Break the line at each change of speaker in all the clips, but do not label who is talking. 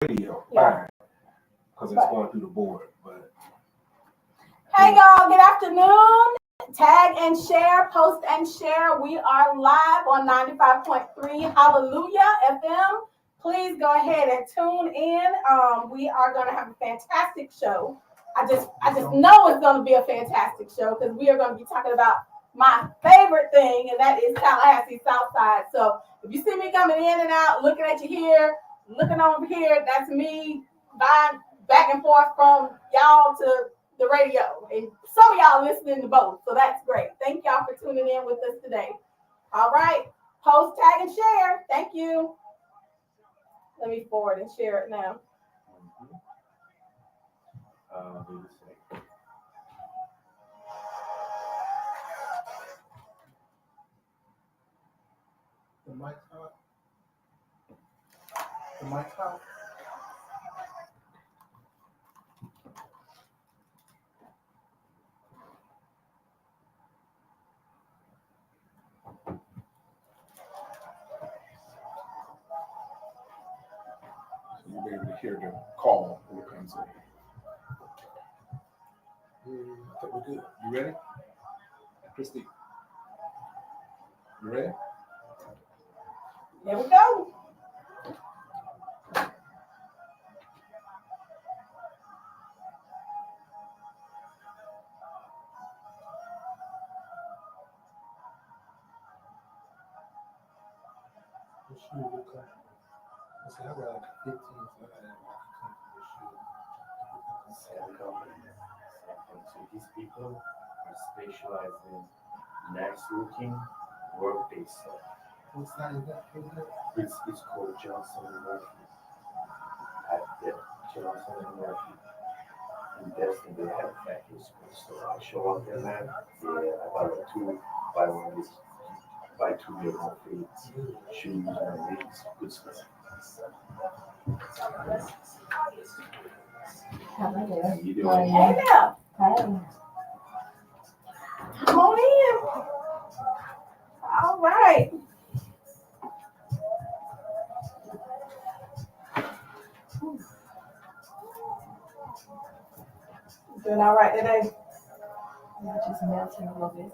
radio, fine, because it's going through the board. But
hey y'all, good afternoon. Tag and share, post and share. We are live on 95.3 Hallelujah FM. Please go ahead and tune in. We are going to have a fantastic show. I just know it's going to be a fantastic show because we are going to be talking about my favorite thing, and that is Tallahassee Southside. So if you see me coming in and out, looking at you here, looking over here, that's me buying back and forth from y'all to the radio. And some of y'all listening to both, so that's great. Thank y'all for tuning in with us today. All right, post, tag, and share. Thank you. Let me forward and share it now.
The mic hot. The mic hot. You'll be able to hear the call when it comes in. I think we're good. You ready? Christy? You ready?
Here we go.
I got like 15, so I got
So these people are specialized in networking workday stuff.
What's that?
It's called Johnson and Murphy. At the Johnson and Murphy. And that's in the head factory school. So I show up there, man. Yeah, I bought a 2 buy 1 is buy 2 get 1 free. Shoes and rings, good stuff. You doing?
Hey there. Hey. Come on in. All right. Doing all right today?
Just melting a little bit.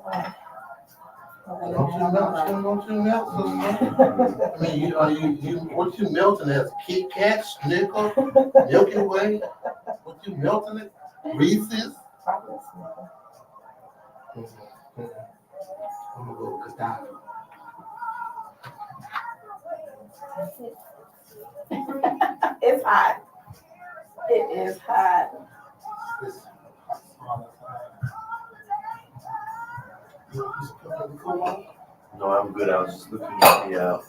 Don't you melt? I mean, what you melting as? Kit Kat, Snicker, Milky Way? What you melting it? Reese's?
Probably Snicker.
I'm gonna go with Gustavo.
It's hot. It is hot.
No, I'm good. I was just looking at the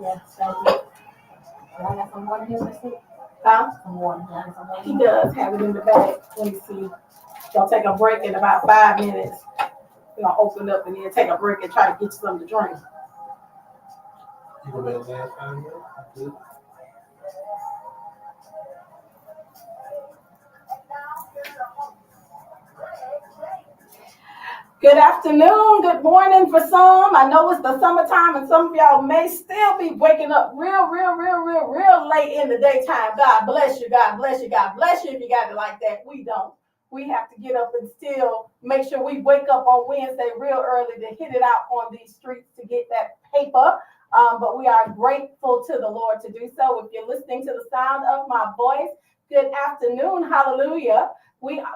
Yes, thank you. I got some water here, Missy?
Huh?
Some water. I got some water.
He does have it in the bag. Let me see. Gonna take a break in about 5 minutes. We're gonna open up and then take a break and try to get you something to drink.
You gonna make last time? Good.
Good afternoon, good morning for some. I know it's the summertime and some of y'all may still be waking up real late in the daytime. God bless you, God bless you, God bless you if you got it like that. We don't. We have to get up and still make sure we wake up on Wednesday real early to hit it out on these streets to get that paper. But we are grateful to the Lord to do so. If you're listening to the sound of my voice, good afternoon, hallelujah.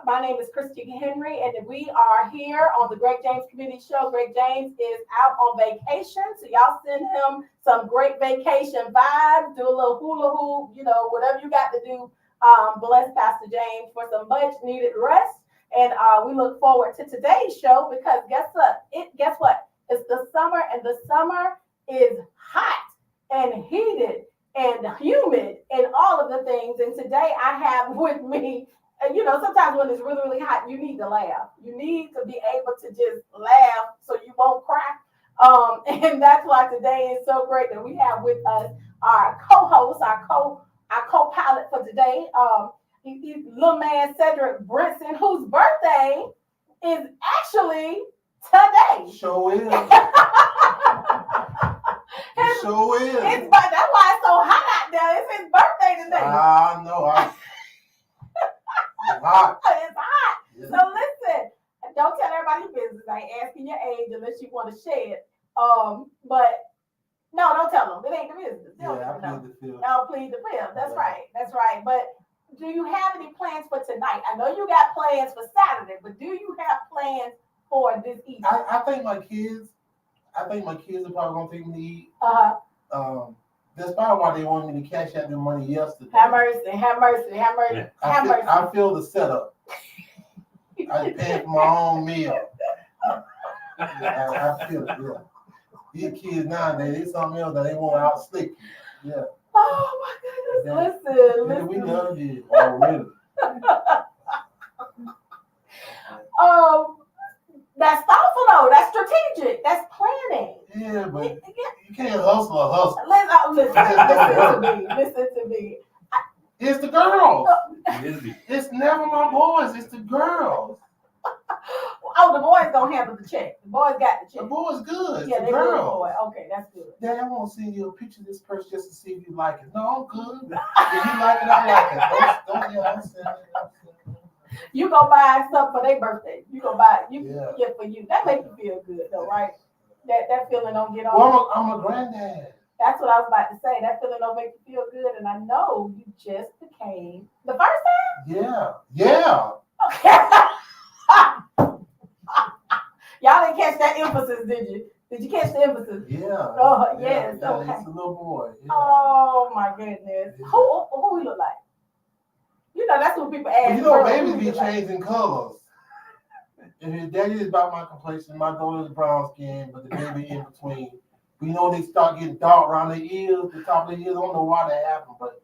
My name is Christy Henry, and we are here on the Greg James Community Show. Greg James is out on vacation, so y'all send him some great vacation vibes, do a little hula hoop, whatever you got to do. Bless Pastor James for some much needed rest, and we look forward to today's show because guess what? It's the summer, and the summer is hot and heated and humid and all of the things. And today I have with me. And sometimes when it's really hot, you need to laugh. You need to be able to just laugh so you won't cry. And that's why today is so great that we have with us our co-host, our co-pilot for today. He's little man Cedric Brinson, whose birthday is actually today.
Show is.
His
sure is.
That's why it's so hot out there. It's his birthday today.
I know. It's hot.
It's hot.
Yeah.
So listen, don't tell everybody your business. I ain't asking your age unless you want to share it. But no, don't tell them. It ain't the business. They don't
Yeah, I
even know.
plead the field.
I'll plead the fifth. That's
Yeah.
right. That's right. But do you have any plans for tonight? I know you got plans for Saturday, but do you have plans for this evening?
I think my kids are probably gonna take me to eat. That's probably why they wanted me to cash out their money yesterday.
Have mercy, have mercy, have mercy, have mercy.
I feel the setup. I pay for my own meal. Yeah, I feel it. Yeah. These kids nowadays, they something else that they want to outslick you. Yeah.
Oh my goodness!
Yeah, we
Listen.
love you already.
That's thoughtful though. That's strategic. That's planning.
Yeah, but you can't hustle a hustle.
Listen to me.
It's the girls.
Busy.
It's never my boys. It's the girls.
Oh, the boys don't handle the check. The boys got the
The
check.
boys good. It's
Yeah,
the
they good
girls.
boy. Okay, that's good.
Dad, I want to send you a picture of this purse just to see if you like it. No, I'm good. If you like it, I like it. Don't send it.
You go buy something for their birthday. You go buy
Yeah.
get for you. That makes you feel good though, right? That feeling don't get on.
Well, I'm a granddad.
That's what I was about to say. That feeling don't make you feel good, and I know you just became the first
Yeah.
time. Y'all didn't catch that emphasis, did you? Did you catch the emphasis?
Yeah.
Oh, yes,
Yeah,
okay.
it's a little boy. Yeah.
Oh my goodness.
Yeah.
Who he look like? You know, that's what people ask.
But you know,
girls,
babies
who
be
he look like?
changing colors. And his daddy is about my complexion. My daughter is brown skin, but the baby in between. We know they start getting dark around their ears, the top of their ears. I don't know why that happened, but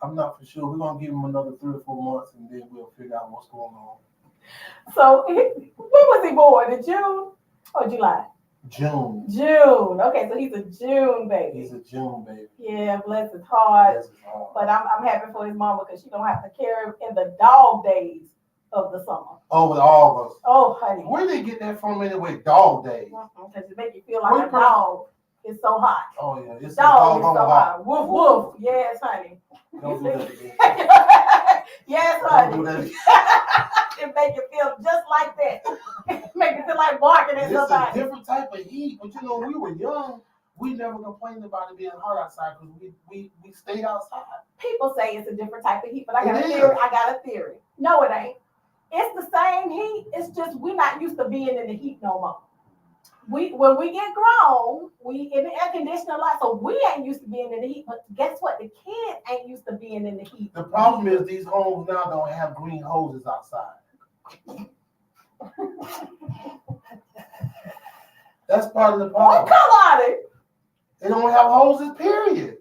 I'm not for sure. We're gonna give them another 3 or 4 months, and then we'll figure out what's going on.
So, when was he born? In June or July?
June.
June. Okay, so he's a June baby.
He's a June baby.
Yeah, bless his heart.
Yes, it's hard.
But I'm happy for his mama because she don't have to carry him in the dog days of the summer.
Oh, with August.
Oh, honey.
Where did they get that from anyway? Dog days.
Because it make you feel like
What
a dog. It's so hot.
Oh yeah, it's
Dog is
on
so
the hot.
hot. Woof, woof. Yes, honey.
Don't do that again.
Yes,
Don't
honey.
do that again.
It make you feel just like that. Make you feel like barking at
It's a
somebody.
different type of heat, but you know, when we were young, we never complained about it being hot outside because we stayed outside.
People say it's a different type of heat, but I got
It
a
is.
theory. I got a theory. No, it ain't. It's the same heat. It's just we're not used to being in the heat no more. When we get grown, we in the air conditioner a lot, so we ain't used to being in the heat. But guess what? The kids ain't used to being in the heat.
The problem is these homes now don't have green hoses outside. That's part of the
What
problem.
color are they?
They don't have hoses, period.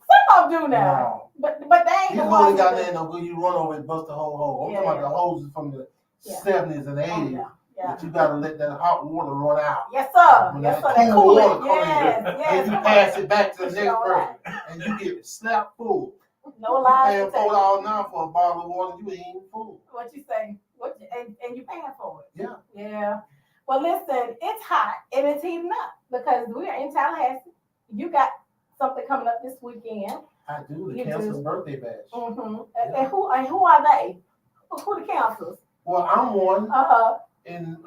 Some of them do now,
No.
but they ain't
These
the
hoses
ones
got
that-
there no good. You run over and bust the whole hole. I'm
Yeah,
talking about
yeah.
the hoses from the
Yeah.
70s and
Oh,
80s.
yeah.
But you gotta let that hot water run out.
Yes, sir.
When
Yes,
that
sir. That
cool
cool
water
it.
comes
Yes,
in,
yes.
and you
come
pass
on.
it back to the
It's
next
all
person, and you get slapped full.
No
You
lies.
paying
to tell.
$4 now for a bottle of water, you ain't even full.
What you say? And you paying for it?
Yeah.
Yeah. Well, listen, it's hot and it's heating up because we are in Tallahassee. You got something coming up this weekend.
I do, the
You
cancer's
do.
birthday bash.
Mm-hmm. And who are they? Who the counselors?
Well, I'm one,
Uh-huh.
and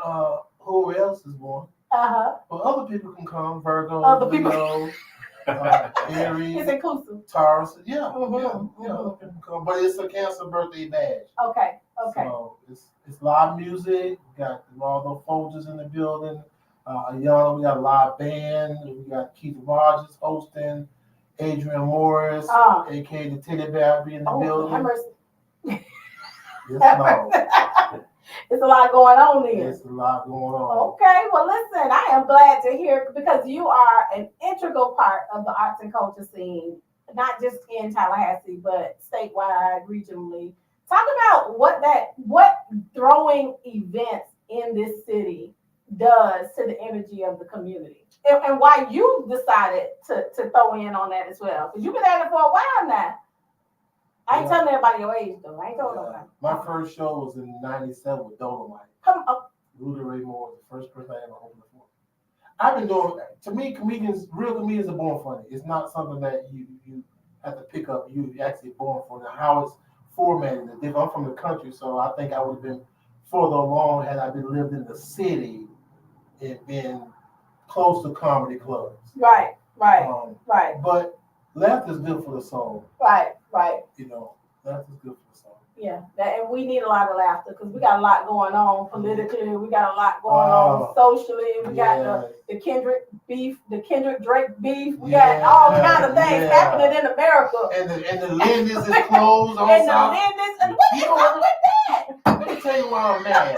who else is one?
Uh-huh.
But other people can come, Virgo,
Other people.
Leo,
It's
Aries,
inclusive.
Taurus. Yeah,
Mhm,
yeah,
mhm.
other people can come. But it's a cancer birthday bash.
Okay. Okay.
So it's live music. We got all the Folgers in the building. Ayana, we got a live band. We got Keith Rogers hosting. Adrian Morris, aka the Teddy Bear, be in the
Oh,
building.
have mercy.
Yes, no.
It's a lot going on there.
There's a lot going on.
Okay, well, listen, I am glad to hear because you are an integral part of the arts and culture scene, not just in Tallahassee, but statewide, regionally. Talk about what throwing events in this city does to the energy of the community and why you decided to throw in on that as well. Because you've been at it for a while now. I ain't
Yeah.
telling everybody your age, though. I ain't telling nobody.
My first show was in '97 with Dolomite.
Come on.
Rudy Ray Moore was the first person I ever opened for. I've been doing. To me, real comedians are born funny. It's not something that you have to pick up. You actually born funny. How it's formatted. If I'm from the country, so I think I would have been further along had I been lived in the city and been close to comedy clubs.
Right.
But laughter is good for the soul.
Right.
You know, laughter is good for the soul.
Yeah, and we need a lot of laughter because we got a lot going on politically. We got a lot going on socially. We got the Kendrick beef, the Kendrick Drake beef. We got all kind of things happening in America.
And the Lindy's is closed on
and the Lindy's, and what is up with that?
Let me tell you why I'm mad.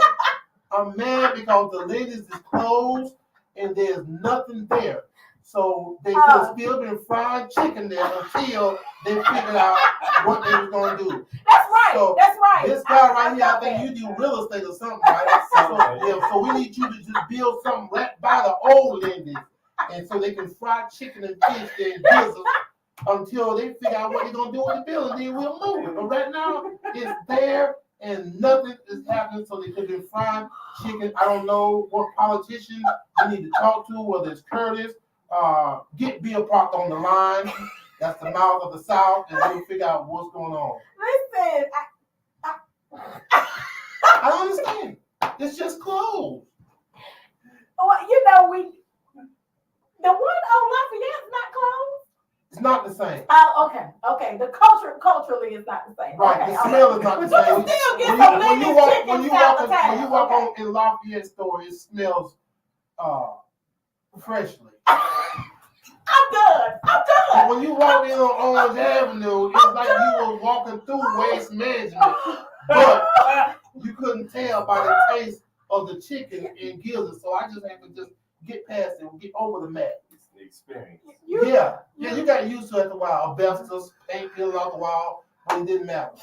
I'm mad because the Lindy's is closed and there's nothing there. So they could have still been fried chicken there until they figured out what they were going to do.
That's right.
So
that's right.
This guy right here, I think you do real estate or something, right? So we need you to just build something right by the old Lindy's. And so they can fry chicken and fish there in business until they figure out what they're going to do with the building. Then we'll move it. But right now, it's there and nothing is happening. So they could have been fried chicken. I don't know what politician we need to talk to, whether it's Curtis. Get Bill Park on the line. That's the mouth of the South, and we'll figure out what's going on.
Listen,
I don't understand. It's just closed.
Well, you know, the one on Lafayette's not closed.
It's not the same.
Okay. The culturally is not the same.
Right.
Okay,
the smell is not the
but
same.
you can still get some Lindy's chicken
when you walk on in Lafayette store, it smells freshly.
I'm done.
When you walk in on Orange Avenue, it's like you were walking through waste management, but you couldn't tell by the taste of the chicken in Gilda. So I just have to just get past it and get over the mat.
It's the experience.
You got used to it after a while. Asbestos, paint peeling off the wall, but it didn't matter.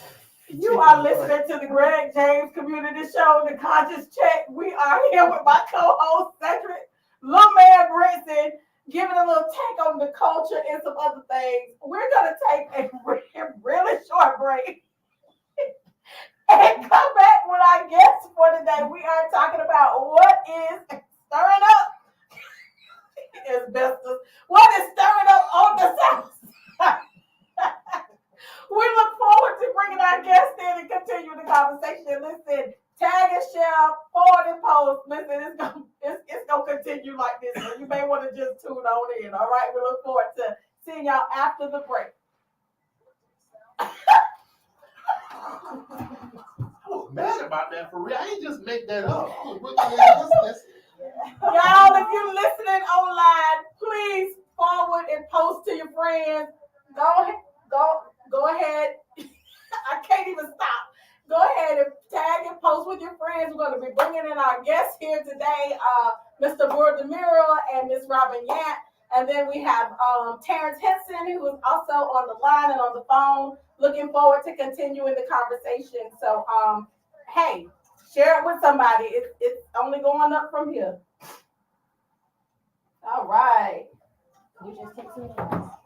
You are listening to the Greg James Community Show, The Conscious Check. We are here with my co-host, Cedric, Little Man Brinson, giving a little take on the culture and some other things. We're going to take a really short break and come back with our guests for today. We are talking about what is stirring up asbestos. What is stirring up on the South Side? We look forward to bringing our guests in and continue the conversation. Listen, tag and share, forward and post. Listen, it's gonna continue like this. So you may want to just tune on in. All right, we look forward to seeing y'all after the break.
I was mad about that for real. I ain't just make that up.
Y'all, if you're listening online, please forward and post to your friends. Go ahead. I can't even stop. Go ahead and tag and post with your friends. We're going to be bringing in our guests here today, Mr. Bur DeMuro and Miss Robin Yant. And then we have Terrence Henson, who is also on the line and on the phone. Looking forward to continuing the conversation. So, hey, share it with somebody. It's only going up from here. All right.
You just text me.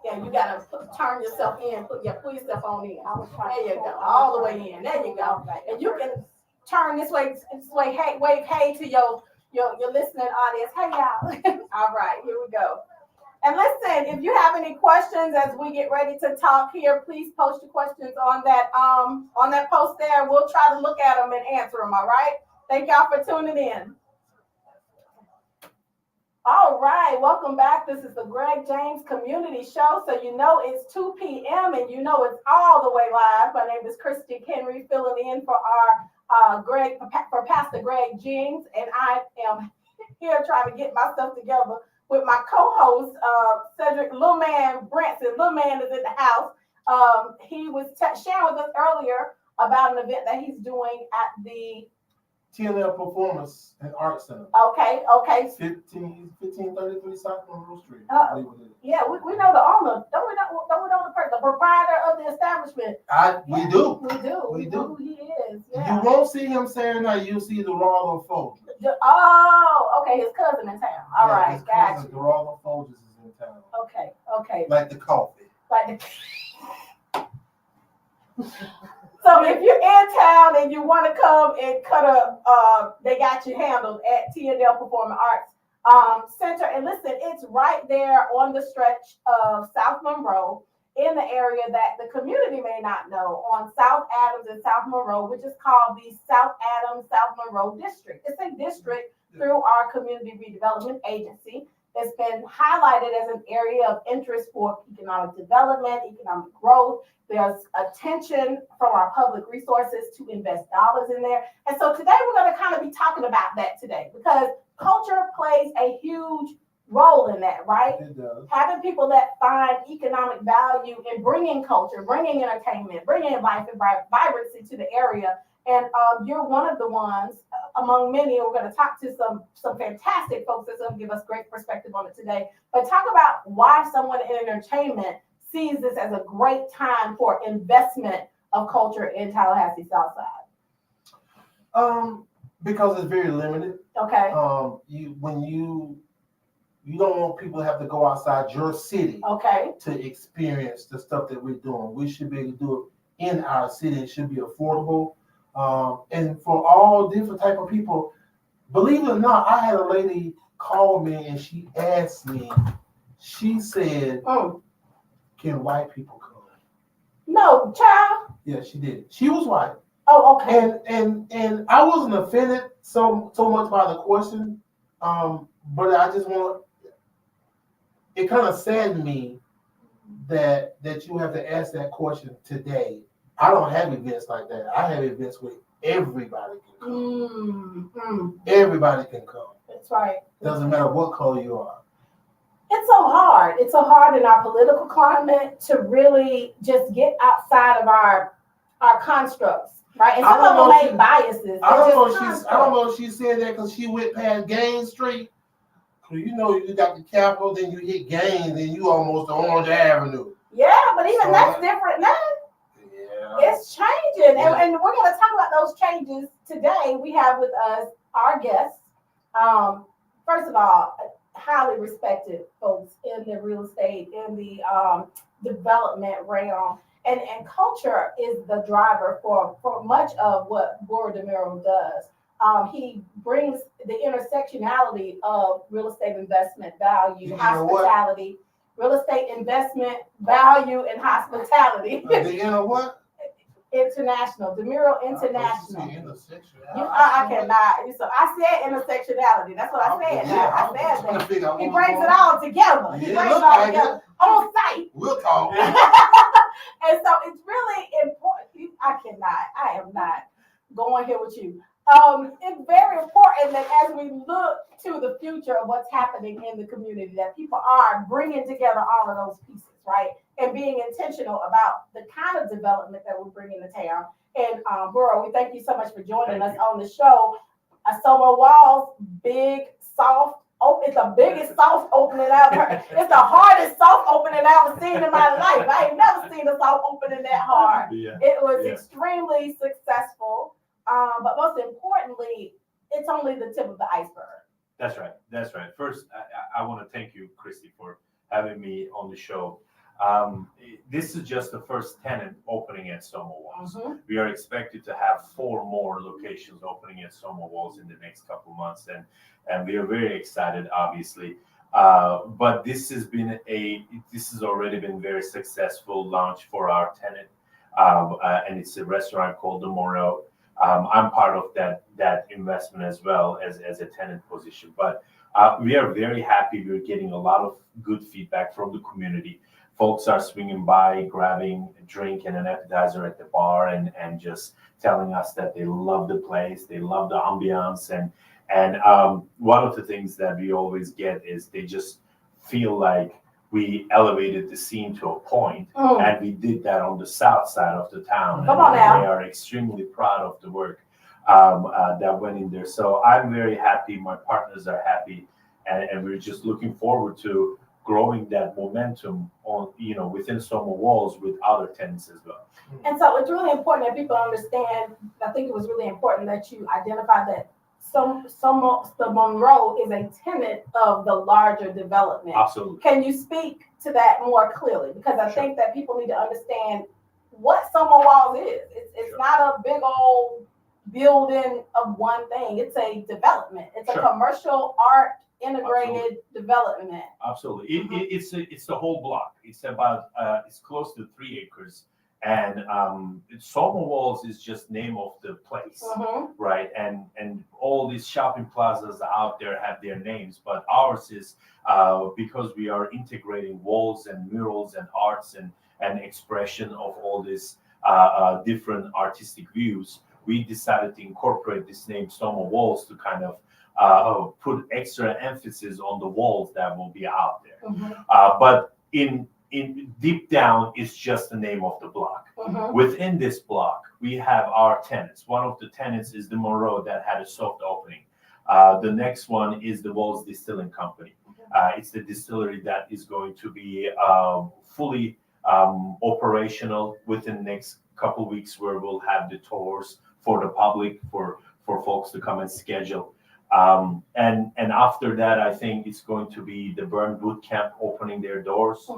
Yeah, you gotta turn yourself in. Put yourself on in. There you go. All the way in. There you go. And you can turn this way. Hey, wave hey to your listening audience. Hey y'all. All right, here we go. And listen, if you have any questions as we get ready to talk here, please post your questions on that post there. We'll try to look at them and answer them. All right. Thank y'all for tuning in. All right, welcome back. This is the Greg James Community Show. So you know it's 2 p.m. and you know it's all the way live. My name is Christy Henry, filling in for our for Pastor Greg James, and I am here trying to get myself together with my co-host Cedric Little Man Branson. Little Man is in the house. He was sharing with us earlier about an event that he's doing at the
TNL Performance and Art Center.
Okay.
1533 South Monroe Street.
Yeah, we know the owner. Don't we know the person, the proprietor of the establishment?
We do.
We know who he is. Yeah.
You won't see him Saturday night. You'll see Geraldo Folgers.
Okay, his cousin in town. All right, gotcha.
Geraldo Folgers is in town.
Okay.
Like the coffee.
So if you're in town and you want to come and cut they got you handled at TNL Performing Arts Center. And listen, it's right there on the stretch of South Monroe in the area that the community may not know on South Adams and South Monroe, which is called the South Adams, South Monroe District. It's a district through our Community Redevelopment Agency. It's been highlighted as an area of interest for economic development, economic growth. There's attention from our public resources to invest dollars in there. And so today we're going to kind of be talking about that today because culture plays a huge role in that, right?
It does.
Having people that find economic value in bringing culture, bringing entertainment, bringing life and vibrancy to the area. And you're one of the ones among many. We're going to talk to some fantastic folks that's going to give us great perspective on it today. But talk about why someone in entertainment sees this as a great time for investment of culture in Tallahassee Southside.
Because it's very limited.
Okay.
You don't want people to have to go outside your city
Okay.
to experience the stuff that we're doing. We should be able to do it in our city. It should be affordable. And for all different type of people, believe it or not, I had a lady call me and she asked me, she said, can white people come?
No, child.
Yeah, she did. She was white.
Oh, okay.
And I wasn't offended so much by the question. But I just want, it kind of saddened me that you have to ask that question today. I don't have events like that. I have events where everybody can come. Everybody can come.
That's right.
Doesn't matter what color you are.
It's so hard. It's so hard in our political climate to really just get outside of our constructs, right? And some of them ain't biases.
I don't know if she said that because she went past Gaines Street. You know, you got the Capitol, then you hit Gaines, and you almost on Orange Avenue.
Yeah, but even that's different now.
Yeah.
It's changing. And we're going to talk about those changes today. We have with us our guests. First of all, highly respected folks in the real estate, in the development realm. And culture is the driver for much of what Bora DeMuro does. He brings the intersectionality of real estate investment value, hospitality, real estate investment value, and hospitality.
What?
International, DeMuro International.
I
I cannot. So I said intersectionality. That's what I said. I said that. He brings it all together. He brings it all together on site.
We'll talk.
And so it's really important. I am not going here with you. It's very important that as we look to the future of what's happening in the community, that people are bringing together all of those pieces, right? And being intentional about the kind of development that we're bringing to town. And Bora, we thank you so much for joining us on the show. Soma Walls, big, soft, it's the biggest soft opening I've heard. It's the hardest soft opening I've ever seen in my life. I ain't never seen a soft opening that hard.
Yeah.
It was extremely successful. But most importantly, it's only the tip of the iceberg.
That's right. That's right. First, I want to thank you, Christy, for having me on the show. This is just the first tenant opening at Soma Walls.
Mm-hmm.
We are expected to have 4 more locations opening at Soma Walls in the next couple months, and we are very excited, obviously. But this has already been very successful launch for our tenant, and it's a restaurant called DeMuro. I'm part of that investment as well as a tenant position. But we are very happy. We're getting a lot of good feedback from the community. Folks are swinging by, grabbing a drink and an appetizer at the bar and just telling us that they love the place, they love the ambiance. And one of the things that we always get is they just feel like we elevated the scene to a point, and we did that on the south side of the town.
Come on now.
They are extremely proud of the work that went in there. So I'm very happy. My partners are happy, and we're just looking forward to growing that momentum on, within Soma Walls with other tenants as well.
And so it's really important that people understand. I think it was really important that you identify that the Monroe is a tenant of the larger development.
Absolutely.
Can you speak to that more clearly? Because I think that people need to understand what Soma Walls is. It's not a big old building of one thing. It's a development. It's a commercial art integrated development.
Absolutely. It's the whole block. It's about it's close to 3 acres, and Soma Walls is just name of the place, right? And all these shopping plazas out there have their names, but ours is because we are integrating walls and murals and arts and expression of all these different artistic views. We decided to incorporate this name Soma Walls to kind of put extra emphasis on the walls that will be out there. But in deep down, it's just the name of the block. Within this block, we have our tenants. One of the tenants is the Monroe that had a soft opening. The next one is the Walls Distilling Company. It's the distillery that is going to be fully operational within the next couple weeks, where we'll have the tours for the public, for folks to come and schedule. And after that, I think it's going to be the Burn Boot Camp opening their doors.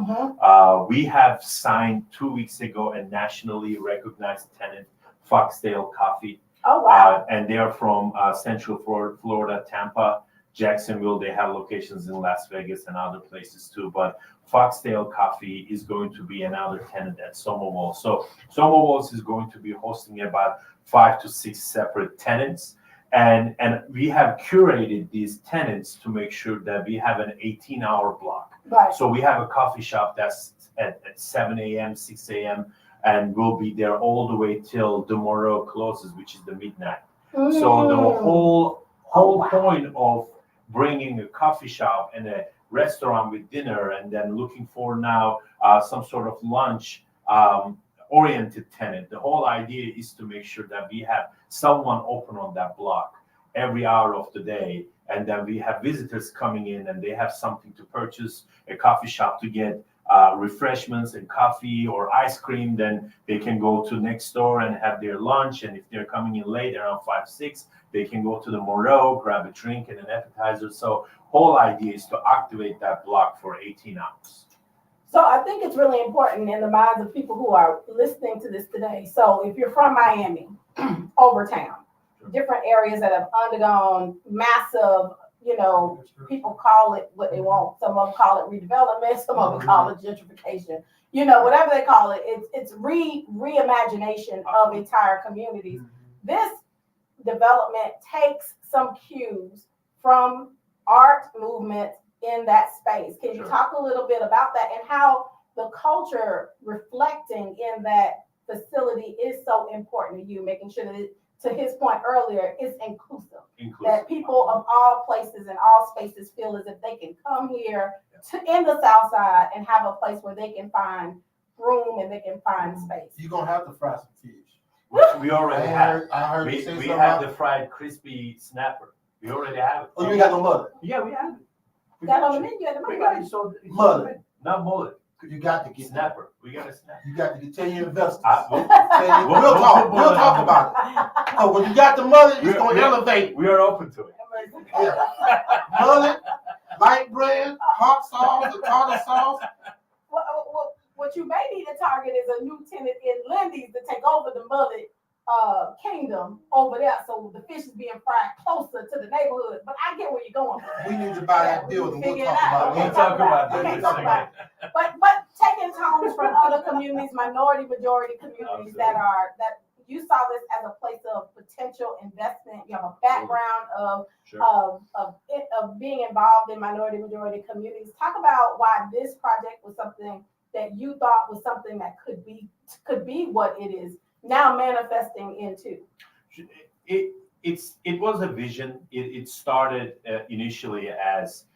We have signed 2 weeks ago a nationally recognized tenant, Foxtail Coffee.
Oh, wow.
And they are from Central Florida, Tampa, Jacksonville. They have locations in Las Vegas and other places too. But Foxtail Coffee is going to be another tenant at Soma Walls. So Soma Walls is going to be hosting about 5 to 6 separate tenants. And we have curated these tenants to make sure that we have an 18-hour block.
Right.
So we have a coffee shop that's at 7 a.m., 6 a.m., and we'll be there all the way till tomorrow closes, which is the midnight. So the whole point of bringing a coffee shop and a restaurant with dinner, and then looking for now some sort of lunch oriented tenant. The whole idea is to make sure that we have someone open on that block every hour of the day, and then we have visitors coming in and they have something to purchase, a coffee shop to get refreshments and coffee or ice cream. Then they can go to next door and have their lunch, and if they're coming in late around 5-6, they can go to the Monroe, grab a drink and an appetizer. So whole idea is to activate that block for 18 hours.
So I think it's really important in the minds of people who are listening to this today. So if you're from Miami, Overtown, different areas that have undergone massive, people call it what they want. Some of them call it redevelopment. Some of them call it gentrification. Whatever they call it, it's reimagination of entire communities. This development takes some cues from art movements in that space. Can you talk a little bit about that and how the culture reflecting in that facility is so important to you, making sure that to his point earlier, it's inclusive. That people of all places and all spaces feel as if they can come here in the South Side and have a place where they can find room and they can find space.
You're going to have to fry some fish.
We already have.
I heard
we
you say
we
something
have
about-
the fried crispy snapper. We already have it.
Oh, you ain't got no mother.
Yeah, we have it. We
That
got
on the
it.
menu at the
We
moment.
got it. So
Mullet.
Not mullet.
You got to get that.
Snapper. We got a snapper.
You got to tell your investors.
We'll
We'll talk about it. So when you got the mother, it's going to elevate.
We are open to it.
Yeah. Mullet, light bread, hot sauce, the tartar sauce.
What you may need to target is a new tenant in Lindy's to take over the mullet kingdom over there, so the fish is being fried closer to the neighborhood. But I get where you're going.
We need to buy that building. We'll
Figure
talk
it out.
about it.
We'll talk about
Okay,
that in a
talk about
second.
But taking tones from other communities, minority, majority communities that you saw this as a place of potential investment. You have a background of being involved in minority, majority communities. Talk about why this project was something that you thought was something that could be what it is now manifesting into.
It was a vision. It started initially as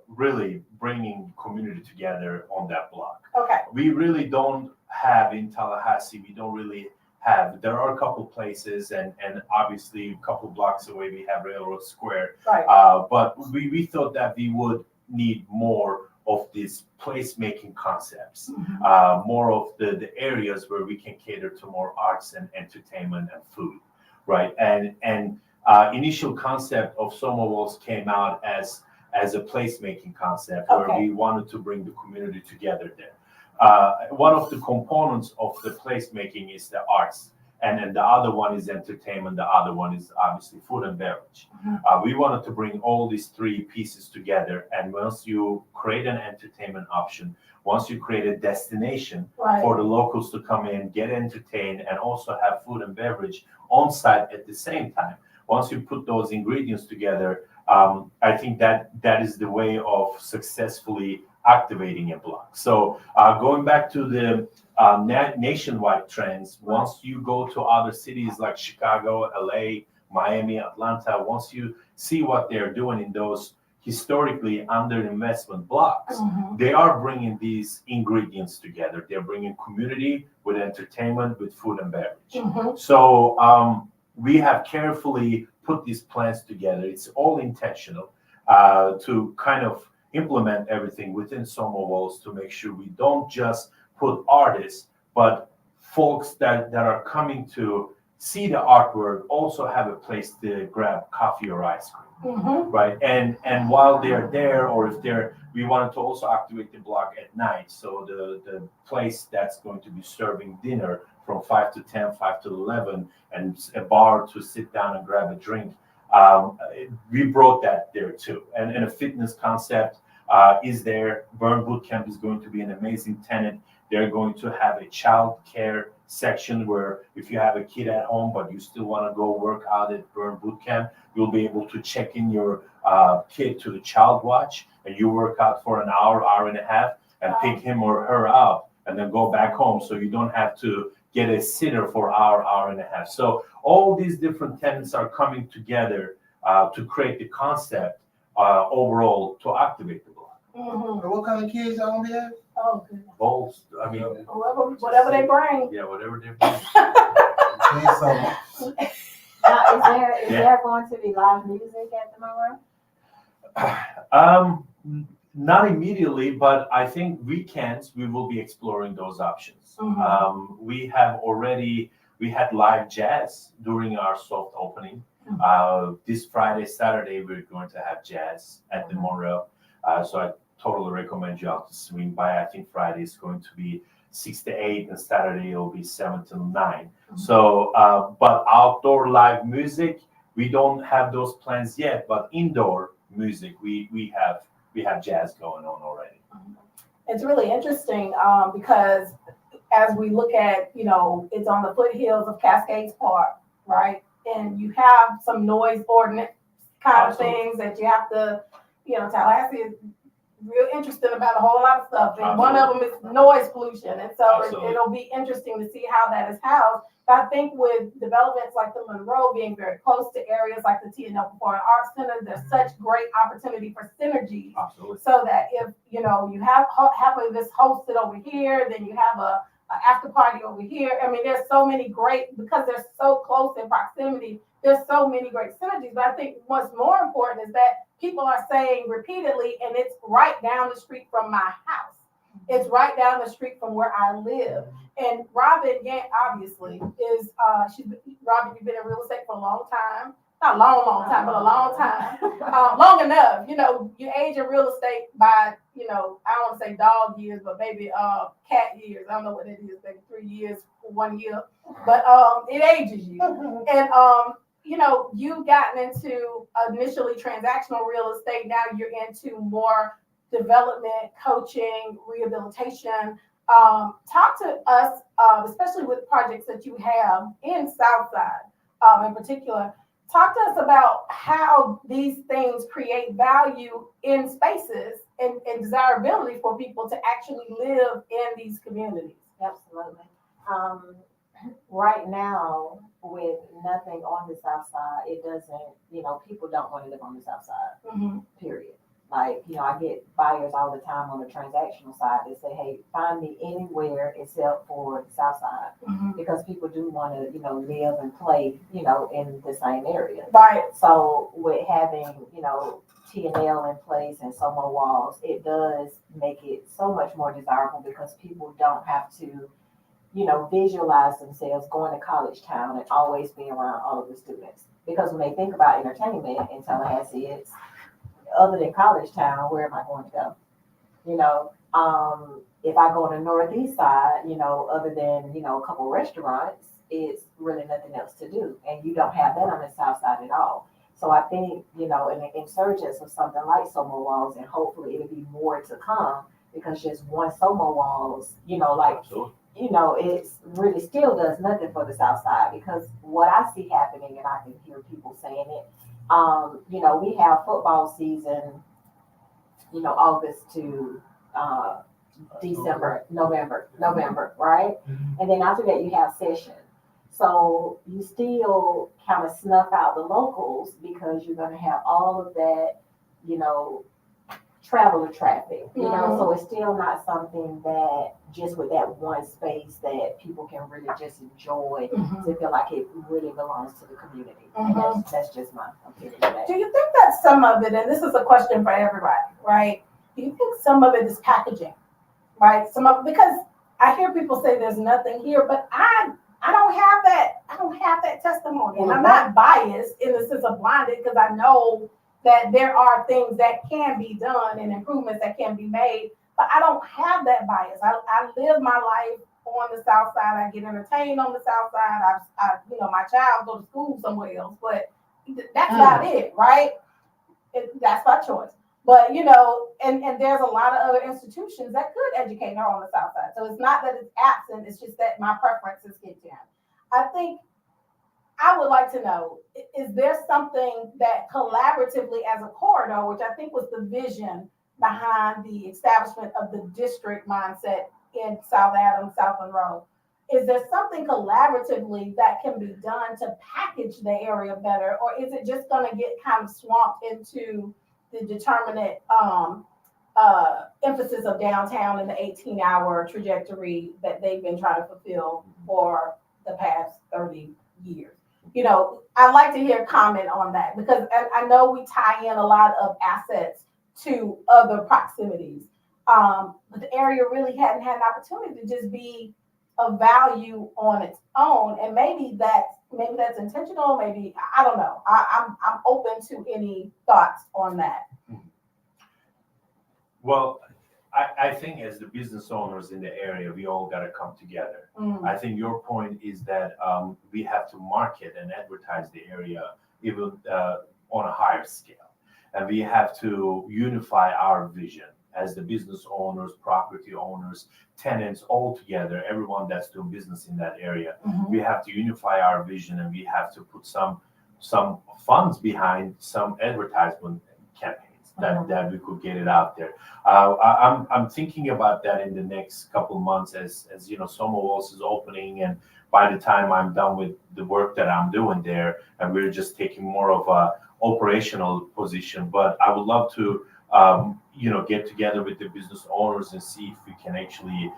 really bringing community together on that block.
Okay.
We really don't have in Tallahassee. We don't really have. There are a couple places, and obviously a couple blocks away we have Railroad Square.
Right.
But we thought that we would need more of these placemaking concepts, more of the areas where we can cater to more arts and entertainment and food, right? And initial concept of Soma Walls came out as a placemaking concept where we wanted to bring the community together there. One of the components of the placemaking is the arts. and then the other one is entertainment. The other one is obviously food and beverage. We wanted to bring all these three pieces together. And once you create an entertainment option, once you create a destination
Right.
for the locals to come in, get entertained, and also have food and beverage on site at the same time. Once you put those ingredients together, I think that is the way of successfully activating a block. So going back to the nationwide trends, once you go to other cities like Chicago, LA, Miami, Atlanta, once you see what they're doing in those historically under investment blocks, they are bringing these ingredients together. They're bringing community with entertainment, with food and beverage. So we have carefully put these plans together. It's all intentional to kind of implement everything within Soma Walls to make sure we don't just put artists, but folks that are coming to see the artwork also have a place to grab coffee or ice cream, right? And while they're there, or if they're, we wanted to also activate the block at night. So the place that's going to be serving dinner from 5 to 10, 5 to 11, and a bar to sit down and grab a drink. We brought that there too. And a fitness concept is there. Burn Bootcamp is going to be an amazing tenant. They're going to have a child care section where if you have a kid at home, but you still want to go work out at Burn Bootcamp, you'll be able to check in your kid to the child watch, and you work out for an hour, hour and a half, and pick him or her up, and then go back home. So you don't have to get a sitter for hour, hour and a half. So all these different tenants are coming together to create the concept overall to activate the block.
And what kind of kids y'all gonna be having?
Oh, good.
Both, I mean,
Whatever they bring.
yeah, whatever they're doing.
Tell you something.
Now, is there going to be live music at the Monroe?
Not immediately, but I think weekends we will be exploring those options. We had live jazz during our soft opening. This Friday, Saturday, we're going to have jazz at the Monroe. So I totally recommend you all to swing by. I think Friday is going to be 6 to 8, and Saturday it'll be 7 to 9. So, but outdoor live music, we don't have those plans yet. But indoor music, we have jazz going on already.
It's really interesting because as we look at, it's on the foothills of Cascades Park, right? And you have some noise ordinance kind of things that you have to, Tallahassee is real interested about a whole lot of stuff. And one of them is noise pollution. And so it'll be interesting to see how that is housed. But I think with developments like the Monroe being very close to areas like the T&L Performing Arts Center, there's such great opportunity for synergies.
Absolutely.
So that if, you have this hosted over here, then you have a after party over here. I mean, there's so many great, because they're so close in proximity, there's so many great synergies. But I think what's more important is that people are saying repeatedly, and it's right down the street from my house. It's right down the street from where I live. And Robin Gant, obviously, is, Robin, you've been in real estate for a long time. Not a long time, but a long time. Long enough. You age in real estate by, I don't want to say dog years, but maybe cat years. I don't know what it is, maybe 3 years, 1 year. But it ages you. And, you've gotten into initially transactional real estate. Now you're into more development, coaching, rehabilitation. Talk to us, especially with projects that you have in Southside in particular. Talk to us about how these things create value in spaces and desirability for people to actually live in these communities.
Absolutely. Right now, with nothing on the South Side, it doesn't, people don't want to live on the South Side, period. Like, I get buyers all the time on the transactional side that say, hey, find me anywhere except for the South Side, because people do want to, live and play, in the same area.
Right.
So with having, T&L in place and Soma Walls, it does make it so much more desirable because people don't have to, visualize themselves going to college town and always being around all of the students. Because when they think about entertainment in Tallahassee, it's, other than college town, where am I going to go? If I go on the northeast side, other than, a couple restaurants, it's really nothing else to do. And you don't have that on the south side at all. So I think, in the insurgence of something like Soma Walls, and hopefully it'll be more to come, because just one Soma Walls,
Absolutely.
it's really still does nothing for the south side, because what I see happening, and I can hear people saying it, we have football season, August to November, right? And then after that, you have session. So you still kind of snuff out the locals, because you're going to have all of that, traveler traffic, so it's still not something that just with that one space that people can really just enjoy to feel like it really belongs to the community. And that's just my opinion of that.
Do you think that some of it, and this is a question for everybody, right? Do you think some of it is packaging, right? Because I hear people say there's nothing here, but I don't have that. I don't have that testimony, and I'm not biased in the sense of blinded, because I know that there are things that can be done and improvements that can be made, but I don't have that bias. I live my life on the south side. I get entertained on the south side. My child go to school somewhere else, but that's about it, right? That's my choice. But and there's a lot of other institutions that could educate her on the south side. So it's not that it's absent. It's just that my preference is kicked in. I think I would like to know, is there something that collaboratively as a corridor, which I think was the vision behind the establishment of the district mindset in South Adams, South Monroe, is there something collaboratively that can be done to package the area better, or is it just going to get kind of swamped into the determinate emphasis of downtown and the 18-hour trajectory that they've been trying to fulfill for the past 30 years? I'd like to hear a comment on that, because I know we tie in a lot of assets to other proximities, but the area really hadn't had an opportunity to just be of value on its own. And maybe that's intentional. Maybe, I don't know. I'm open to any thoughts on that.
Well, I think as the business owners in the area, we all got to come together. I think your point is that we have to market and advertise the area even on a higher scale. And we have to unify our vision as the business owners, property owners, tenants, all together, everyone that's doing business in that area. We have to unify our vision, and we have to put some funds behind some advertisement campaigns that we could get it out there. I'm thinking about that in the next couple of months as Soma Walls is opening, and by the time I'm done with the work that I'm doing there, and we're just taking more of a operational position. But I would love to get together with the business owners and see if we can actually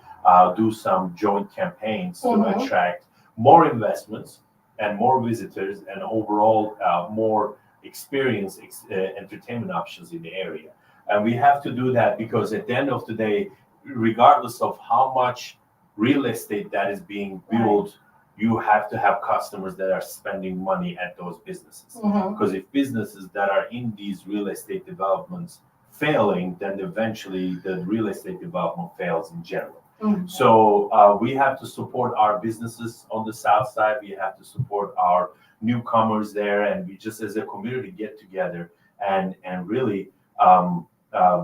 do some joint campaigns to attract more investments and more visitors, and overall more experience entertainment options in the area. And we have to do that because at the end of the day, regardless of how much real estate that is being built, you have to have customers that are spending money at those businesses. Because if businesses that are in these real estate developments failing, then eventually the real estate development fails in general. So we have to support our businesses on the south side. We have to support our newcomers there, and we just as a community get together and really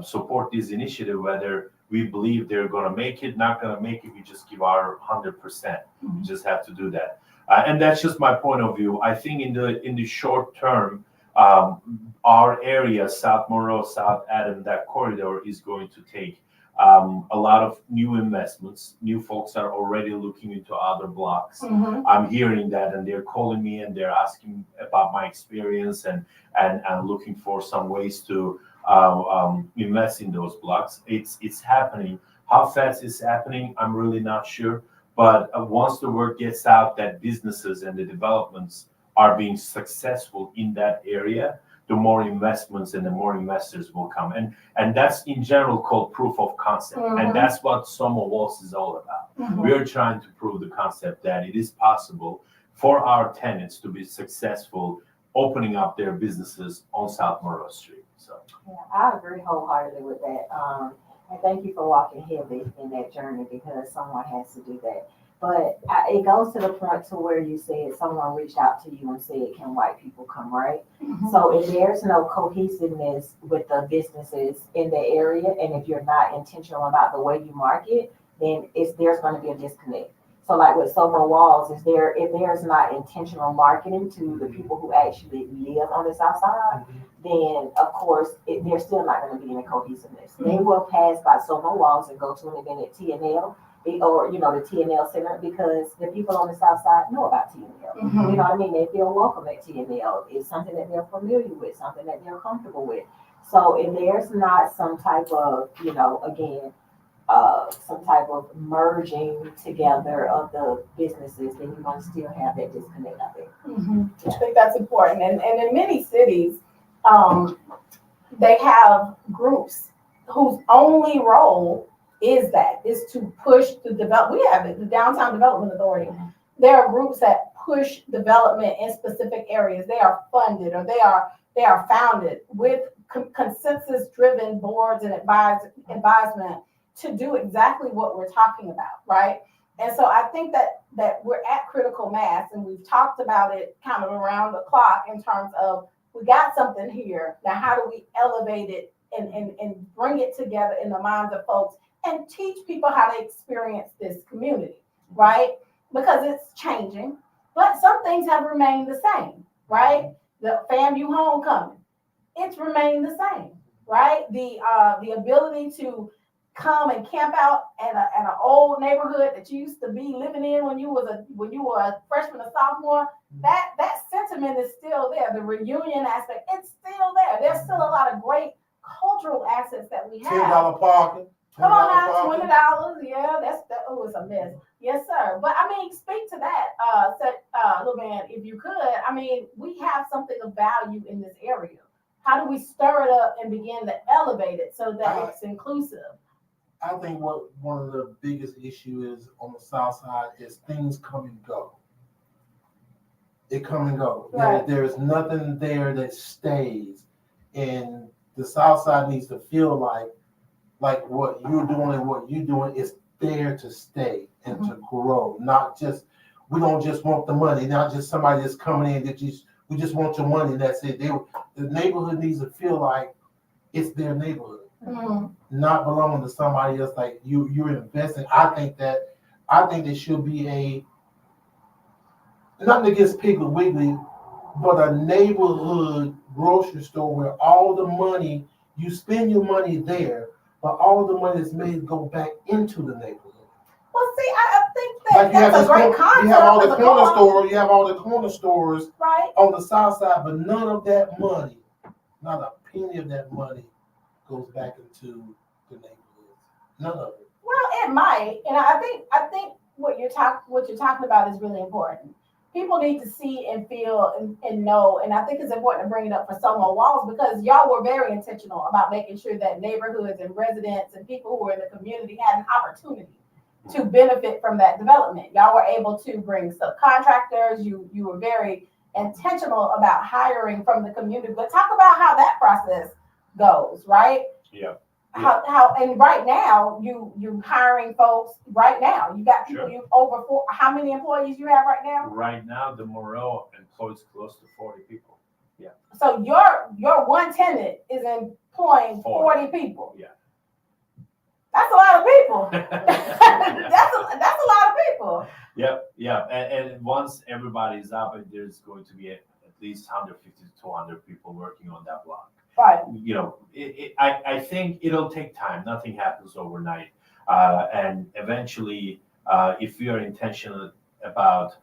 support this initiative, whether we believe they're going to make it, not going to make it. We just give our 100%. We just have to do that. And that's just my point of view. I think in the short term, our area, South Monroe, South Adams, that corridor is going to take a lot of new investments. New folks are already looking into other blocks. I'm hearing that, and they're calling me and they're asking about my experience and looking for some ways to invest in those blocks. It's happening. How fast it's happening, I'm really not sure. But once the word gets out that businesses and the developments are being successful in that area, the more investments and the more investors will come. And that's in general called proof of concept. And that's what Soma Walls is all about. We are trying to prove the concept that it is possible for our tenants to be successful opening up their businesses on South Monroe Street. So
yeah, I agree wholeheartedly with that. And thank you for walking heavy in that journey, because someone has to do that. But it goes to the point to where you said someone reached out to you and said, can white people come, right? So if there's no cohesiveness with the businesses in the area, and if you're not intentional about the way you market, then there's going to be a disconnect. So like with Somo Walls, if there's not intentional marketing to the people who actually live on the South Side, then of course there's still not going to be any cohesiveness. They will pass by Somo Walls and go to an event at TNL or the TNL Center because the people on the South Side know about TNL.
Mhm.
You know what I mean? They feel welcome at TNL. It's something that they're familiar with, something that they're comfortable with. So if there's not some type of, some type of merging together of the businesses, then you're going to still have that disconnect out there.
I think that's important. And in many cities, they have groups whose only role is to push the development. We have it, the Downtown Development Authority. There are groups that push development in specific areas. They are funded or they are founded with consensus-driven boards and advisement to do exactly what we're talking about, right? And so I think that we're at critical mass, and we've talked about it kind of around the clock in terms of we got something here. Now, how do we elevate it and bring it together in the minds of folks and teach people how to experience this community, right? Because it's changing, but some things have remained the same, right? The FAMU homecoming, it's remained the same, right? The ability to come and camp out in an old neighborhood that you used to be living in when you were a freshman or sophomore, that sentiment is still there. The reunion aspect, it's still there. There's still a lot of great cultural assets that we have.
$10 parking.
Come on now, $20. Yeah, it's a mess. Yes, sir. But I mean, speak to that, little man, if you could. I mean, we have something of value in this area. How do we stir it up and begin to elevate it so that it's inclusive?
I think what one of the biggest issues is on the South Side is things come and go. It come and go.
Right.
There is nothing there that stays, and the South Side needs to feel like what you're doing and what you're doing is there to stay and to grow. Not just we don't just want the money. Not just somebody that's coming in that we just want your money. And that's it. The neighborhood needs to feel like it's their neighborhood. Not belonging to somebody else. Like you're investing. I think there should be nothing against Piggly Wiggly, but a neighborhood grocery store where all the money you spend your money there, but all the money is made go back into the neighborhood.
Well, see, I think that's a great concept.
You have all the corner stores. You have all the corner stores
right
on the South Side, but none of that money, not a penny of that money, goes back into the neighborhoods. None of it.
Well, it might, and I think what you're talking about is really important. People need to see and feel and know, and I think it's important to bring it up for Somo Walls because y'all were very intentional about making sure that neighborhoods and residents and people who were in the community had an opportunity to benefit from that development. Y'all were able to bring subcontractors. You were very intentional about hiring from the community. But talk about how that process goes, right?
Yeah.
How and right now you hiring folks right now. You got people how many employees you have right now?
Right now, the Morel employs close to 40 people. Yeah.
So your one tenant is employing 40 people.
Yeah.
That's a lot of people. that's a lot of people.
Yeah. And once everybody's up, there's going to be at least 150 to 200 people working on that block.
Right.
I think it'll take time. Nothing happens overnight. And eventually, if we are intentional about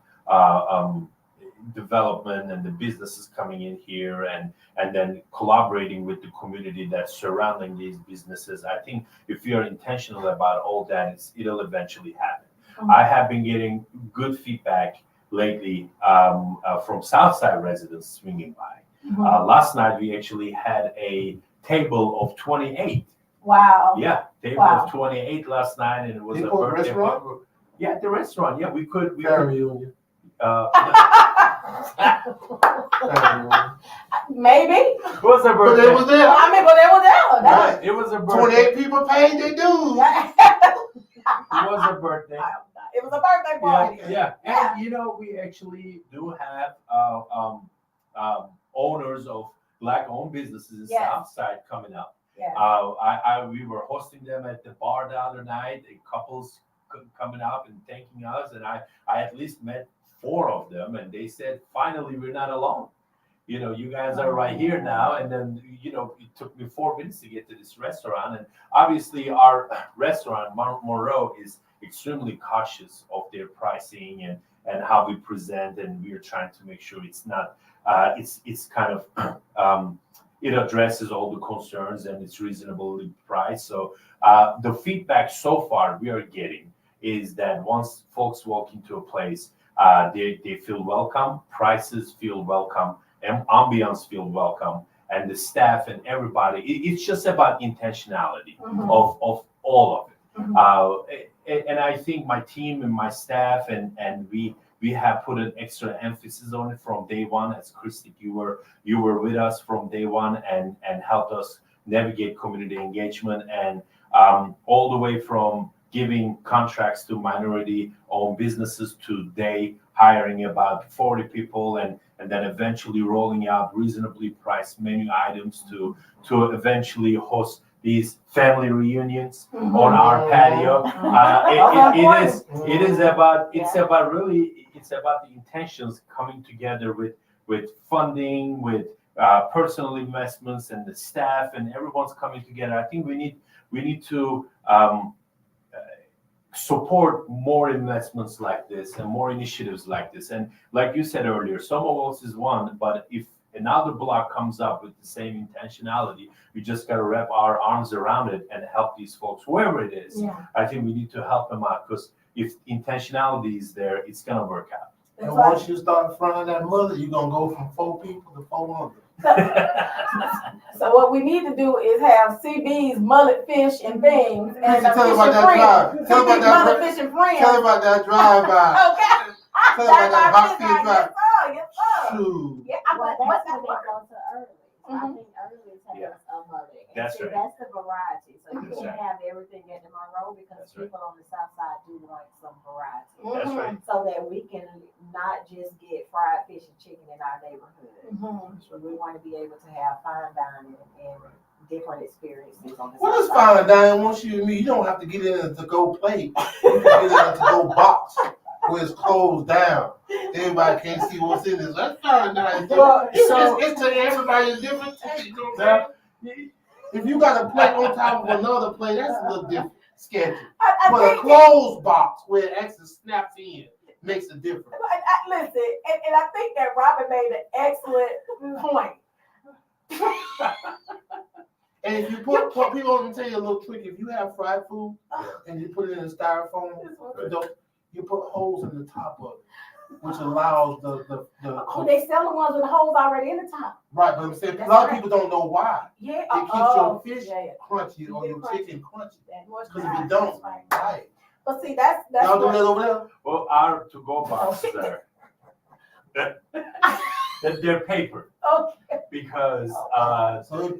development and the businesses coming in here and then collaborating with the community that's surrounding these businesses, I think if we are intentional about all that, it'll eventually happen. Mm-hmm. I have been getting good feedback lately from Southside residents swinging by. Mm-hmm. Last night, we actually had a table of 28.
Wow.
Yeah, table of 28 last night, and it was a birthday
restaurant.
Yeah, the restaurant. Yeah, we could.
Reunion.
Maybe.
It was a birthday.
But they was there.
I mean, but they were there.
Right.
It was a birthday.
28 people paid their dues.
It was a birthday.
It was a birthday party.
Yeah.
Yeah.
And we actually do have owners of black-owned businesses in
Yes.
Southside coming up.
Yeah.
We were hosting them at the bar the other night. A couples coming up and thanking us, and I at least met 4 of them, and they said, "Finally, we're not alone. You guys are right here now." And then it took me 4 minutes to get to this restaurant, and obviously our restaurant, Monroe, is extremely cautious of their pricing and how we present, and we are trying to make sure it's not it's kind of it addresses all the concerns and it's reasonably priced. So the feedback so far we are getting is that once folks walk into a place, they feel welcome, prices feel welcome, and ambiance feel welcome, and the staff and everybody. It's just about intentionality
Mhm.
of all of it.
Mhm.
And I think my team and my staff and we have put an extra emphasis on it from day one. As Christy, you were with us from day one and helped us navigate community engagement and all the way from giving contracts to minority-owned businesses to today hiring about 40 people and then eventually rolling out reasonably priced menu items to eventually host these family reunions
Mhm.
on our patio. It is about it's about the intentions coming together with funding, with personal investments, and the staff and everyone's coming together. I think we need to support more investments like this and more initiatives like this. And like you said earlier, Somos is one, but if another block comes up with the same intentionality, we just got to wrap our arms around it and help these folks, whoever it is.
Yeah.
I think we need to help them out because if intentionality is there, it's going to work out.
And
It's like-
once you start in front of that mother, you're gonna go from 4 people to 400.
So what we need to do is have CB's mullet fish and things and
Listen, tell
fish
about
and
that
friends.
drive. Tell about
CB's
that
mullet
dri-
fish and friends.
Tell about that drive-by.
Okay.
Tell about that hot
Yes,
fish
sir.
drive.
Yes, sir.
Shoot.
Yeah,
Well,
but
that's
that
when they
works.
go to early. I
Mhm.
think early has
Yeah.
a mullet. And
That's
see,
right.
that's the variety. So you
That's
can't
right.
have everything at the Monroe because
That's right.
people on the south side do want some variety.
That's
Mhm.
right.
So that we can not just get fried fish and chicken in our neighborhood.
Mhm.
So we want to be able to have fine dining and different experiences on the
Well,
south
it's
side.
fine, Diane. Once you don't have to get in a to-go plate. You can get in a to-go box where it's closed down. Everybody can't see what's in it. That's fine, Diane.
Well, so-
It's to everybody's different taste. You know what I'm saying? If you got a plate on top of another plate, that's a little different, sketchy.
I
But a
think
closed box where it actually snaps in makes a difference.
listen, and I think that Robin made an excellent point.
And if you put people on tell you a little trick, if you have fried food and you put it in a styrofoam, you put holes in the top of it, which allows the
Oh, they sell the ones with the holes already in the top.
right. But I'm saying a
That's
lot of
right.
people don't know why.
Yeah.
It keeps your fish
yeah.
crunchy or
Keep it
your
crunchy.
chicken crunchy.
Because
Because if you don't, right?
But see, that's
Y'all do
what-
that over there?
Well, our to-go boxes are they're paper
Okay.
because
Okay.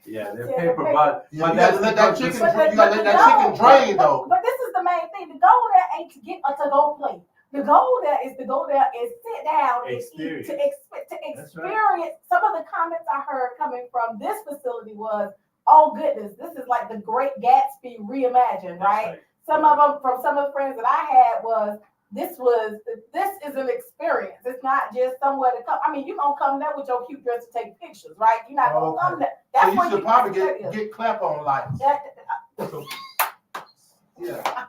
yeah, they're
Yeah,
paper,
they're
but
Yeah,
but
you
that's
gotta let that
because
chicken.
the-
You gotta let that chicken drain though.
But this is the main thing. The goal there ain't to get a to-go plate. The goal there is to go there and sit down and eat,
Experience.
to
That's right.
experience. Some of the comments I heard coming from this facility was, "Oh goodness, this is like the Great Gatsby reimagined,"
That's
right? Some of them from some of the friends that I had was this is an experience. It's not just somewhere to come. I mean, you're gonna come there with your cute dress to take pictures, right? You're not gonna come there.
So
That's
you
what
should probably
get.
get clap on lights. Yeah.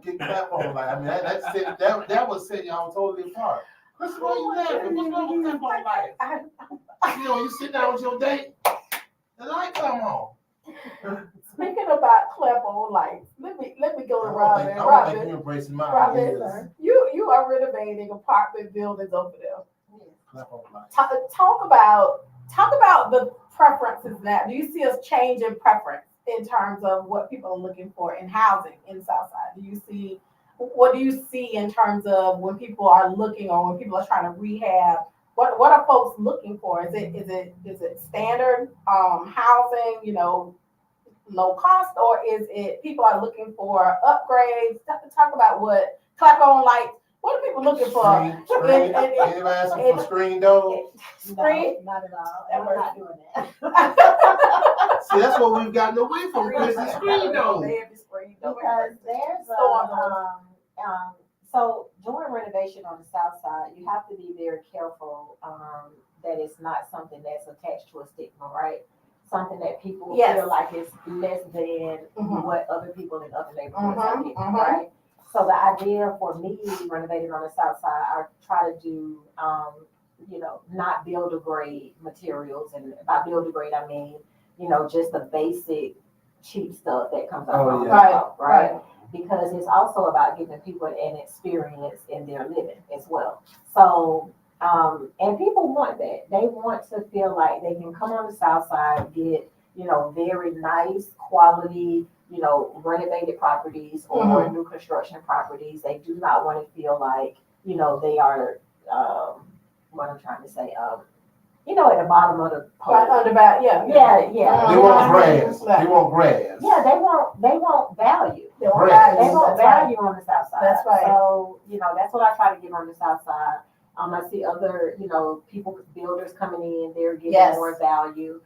Get clap on lights. I mean that would set y'all totally apart. Chris, why you laughing? What's wrong with clap on lights? You know, you sit down with your date, the light come on.
Speaking about clap on lights, let me go to
I
Robin.
don't think
Robin,
you're embracing my
Robin,
ideas.
you are renovating apartment buildings over there.
Clap on lights.
Talk about the preferences now. Do you see us change in preference in terms of what people are looking for in housing in Southside? What do you see in terms of when people are looking or when people are trying to rehab? What are folks looking for? Is it standard housing, low cost, or is it people are looking for upgrades? Talk about what clap on lights. What are people looking for?
Screen. Anybody asking for screen doors?
Screen.
No, not at all.
That
We're not doing that.
See, that's what we've gotten away from. Chris, the screen doors.
Because there's so during renovation on the south side, you have to be very careful that it's not something that's attached to a stigma, right? Something that people
Yes.
feel like is less than
Mhm.
what other people in other neighborhoods are
Mhm,
getting,
mhm.
right? So the idea for me renovating on the south side, I try to do, not build-a-grade materials, and by build-a-grade I mean, just the basic cheap stuff that comes out
Oh,
of
yeah.
the shop, right? Because it's also about giving people an experience in their living as well. So, and people want that. They want to feel like they can come on the south side, get, very nice quality, renovated properties or new construction properties. They do not want to feel like, they are, what I'm trying to say, at the bottom of the pole.
Right under back, yeah.
Yeah.
They want grass. They want grass.
Yeah, they want value.
They want
Right.
value.
They want
That's right.
value on the south side.
That's right.
So, that's what I try to give on the south side. I see other, people, builders coming in, they're getting
Yes.
more value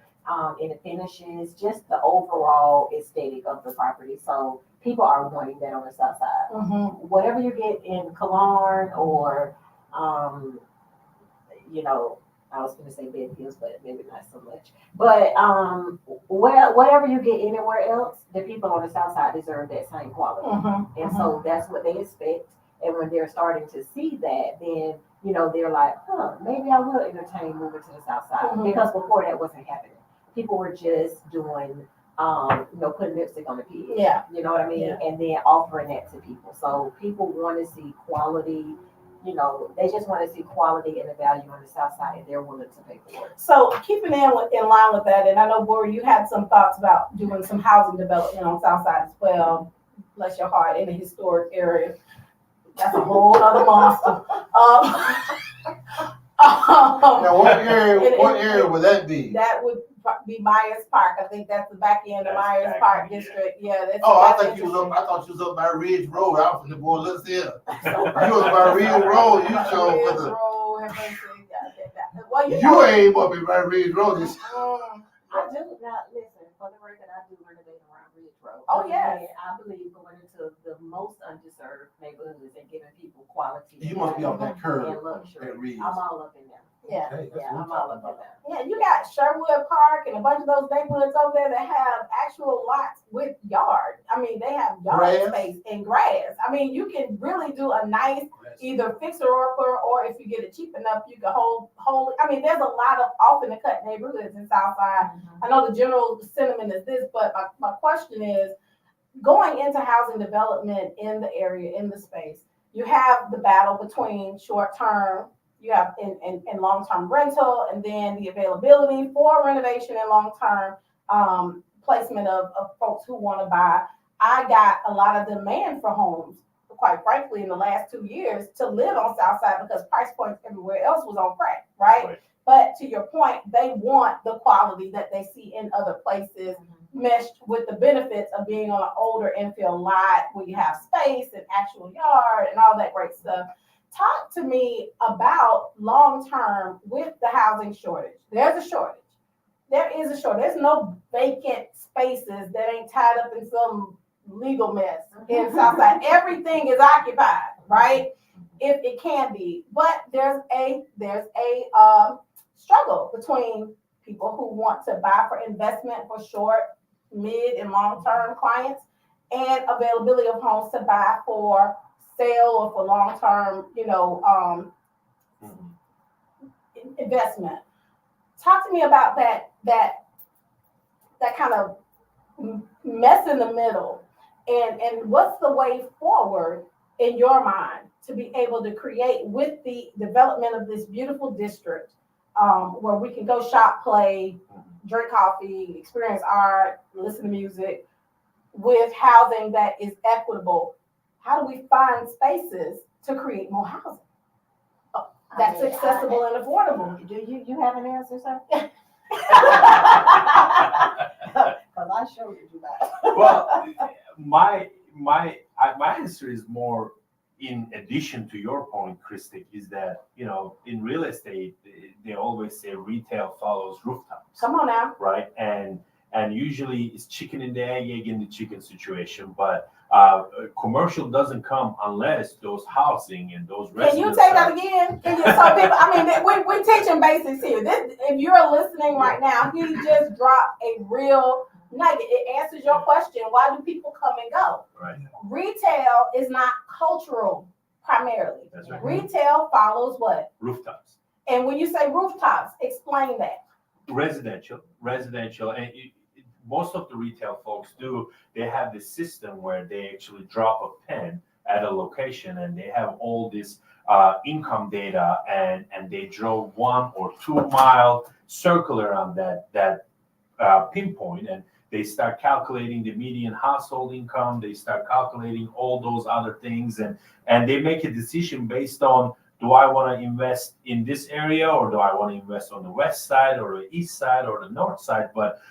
in the finishes, just the overall aesthetic of the property. So people are wanting that on the south side.
Mhm.
Whatever you get in Cologne or, I was going to say Bed Hills, but maybe not so much. But whatever you get anywhere else, the people on the south side deserve that same quality.
Mhm.
And so that's what they expect. And when they're starting to see that, then, they're like, maybe I will entertain moving to the south side.
Mhm.
Because before that wasn't happening. People were just doing, putting lipstick on the pig.
Yeah.
You know what I mean?
Yeah.
And then offering that to people. So people want to see quality, they just want to see quality and the value on the south side, and they're willing to pay for it.
So keeping in line with that, and I know, Bori, you had some thoughts about doing some housing development on South Side as well. Bless your heart, in the historic area. That's a whole other monster.
Now, what area would that be?
That would be Myers Park. I think that's the back end of
That's
Myers
back
Park
end, yeah.
district. Yeah. That's
Oh, I
that's
thought you was up. I thought you was up by Ridge Road. I was from the boy. Let's see.
interesting.
You was by Ridge Road. You showed
Ridge
for the.
Road, Hempstead, yeah. Well,
You ain't up in by Ridge Road. This.
I do now. Listen, for the record, I do renovate around Ridge Road.
Oh, yes.
And I believe going into the most underserved neighborhoods and giving people quality.
You must be off that curve
and luxury.
at Ridge.
I'm all up in there.
Yeah.
Okay, that's
Yeah,
what
I'm
I'm
all
talking
up in
about.
there.
Yeah, you got Sherwood Park and a bunch of those neighborhoods over there that have actual lots with yard. I mean, they have yard
Grass.
space and grass. I mean, you can really do a nice either fixer-upper, or if you get it cheap enough, you can hold. I mean, there's a lot of off in the cut neighborhoods in Southside. I know the general sentiment is this, but my question is, going into housing development in the area, in the space, you have the battle between short-term, you have in long-term rental, and then the availability for renovation and long-term placement of folks who want to buy. I got a lot of demand for homes, quite frankly, in the last 2 years to live on Southside because price points everywhere else was on crack, right? But to your point, they want the quality that they see in other places, meshed with the benefits of being on an older infill lot where you have space and actual yard and all that great stuff. Talk to me about long-term with the housing shortage. There's a shortage. There is a shortage. There's no vacant spaces that ain't tied up in some legal mess in Southside. Everything is occupied, right? If it can be, but there's a struggle between people who want to buy for investment for short, mid, and long-term clients, and availability of homes to buy for sale or for long-term, investment. Talk to me about that kind of mess in the middle, and what's the way forward in your mind to be able to create with the development of this beautiful district, where we can go shop, play, drink coffee, experience art, listen to music, with housing that is equitable. How do we find spaces to create more housing that's accessible and affordable?
Do you have an answer, sir? Because I showed you that.
Well, my answer is more in addition to your point, Christic, is that, in real estate, they always say retail follows rooftops,
Come on now.
right? And usually it's chicken and the egg in the chicken situation, but commercial doesn't come unless those housing and those
Can
residents.
you take that again? Can you, so people, I mean, we're teaching basics here. This, if you're listening right now, he just dropped a real nugget. It answers your question. Why do people come and go?
Right.
Retail is not cultural primarily.
That's right.
Retail follows what?
Rooftops.
And when you say rooftops, explain that.
Residential, and most of the retail folks do. They have this system where they actually drop a pin at a location, and they have all this income data, and they draw 1 or 2 mile circle around that pinpoint, and they start calculating the median household income. They start calculating all those other things, and they make a decision based on, do I want to invest in this area, or do I want to invest on the west side or the east side or the north side? But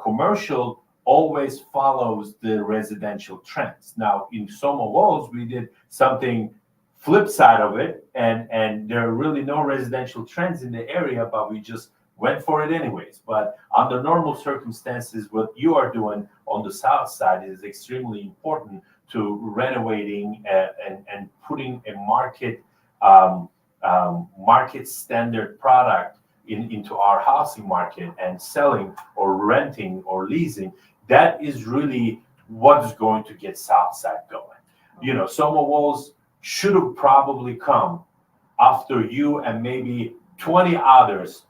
commercial always follows the residential trends. Now in Soma Walls, we did something flip side of it, and there are really no residential trends in the area, but we just went for it anyways. But under normal circumstances, what you are doing on the south side is extremely important to renovating and putting a market standard product into our housing market, and selling or renting or leasing. That is really what is going to get Southside going. Soma Walls should have probably come after you and maybe 20 others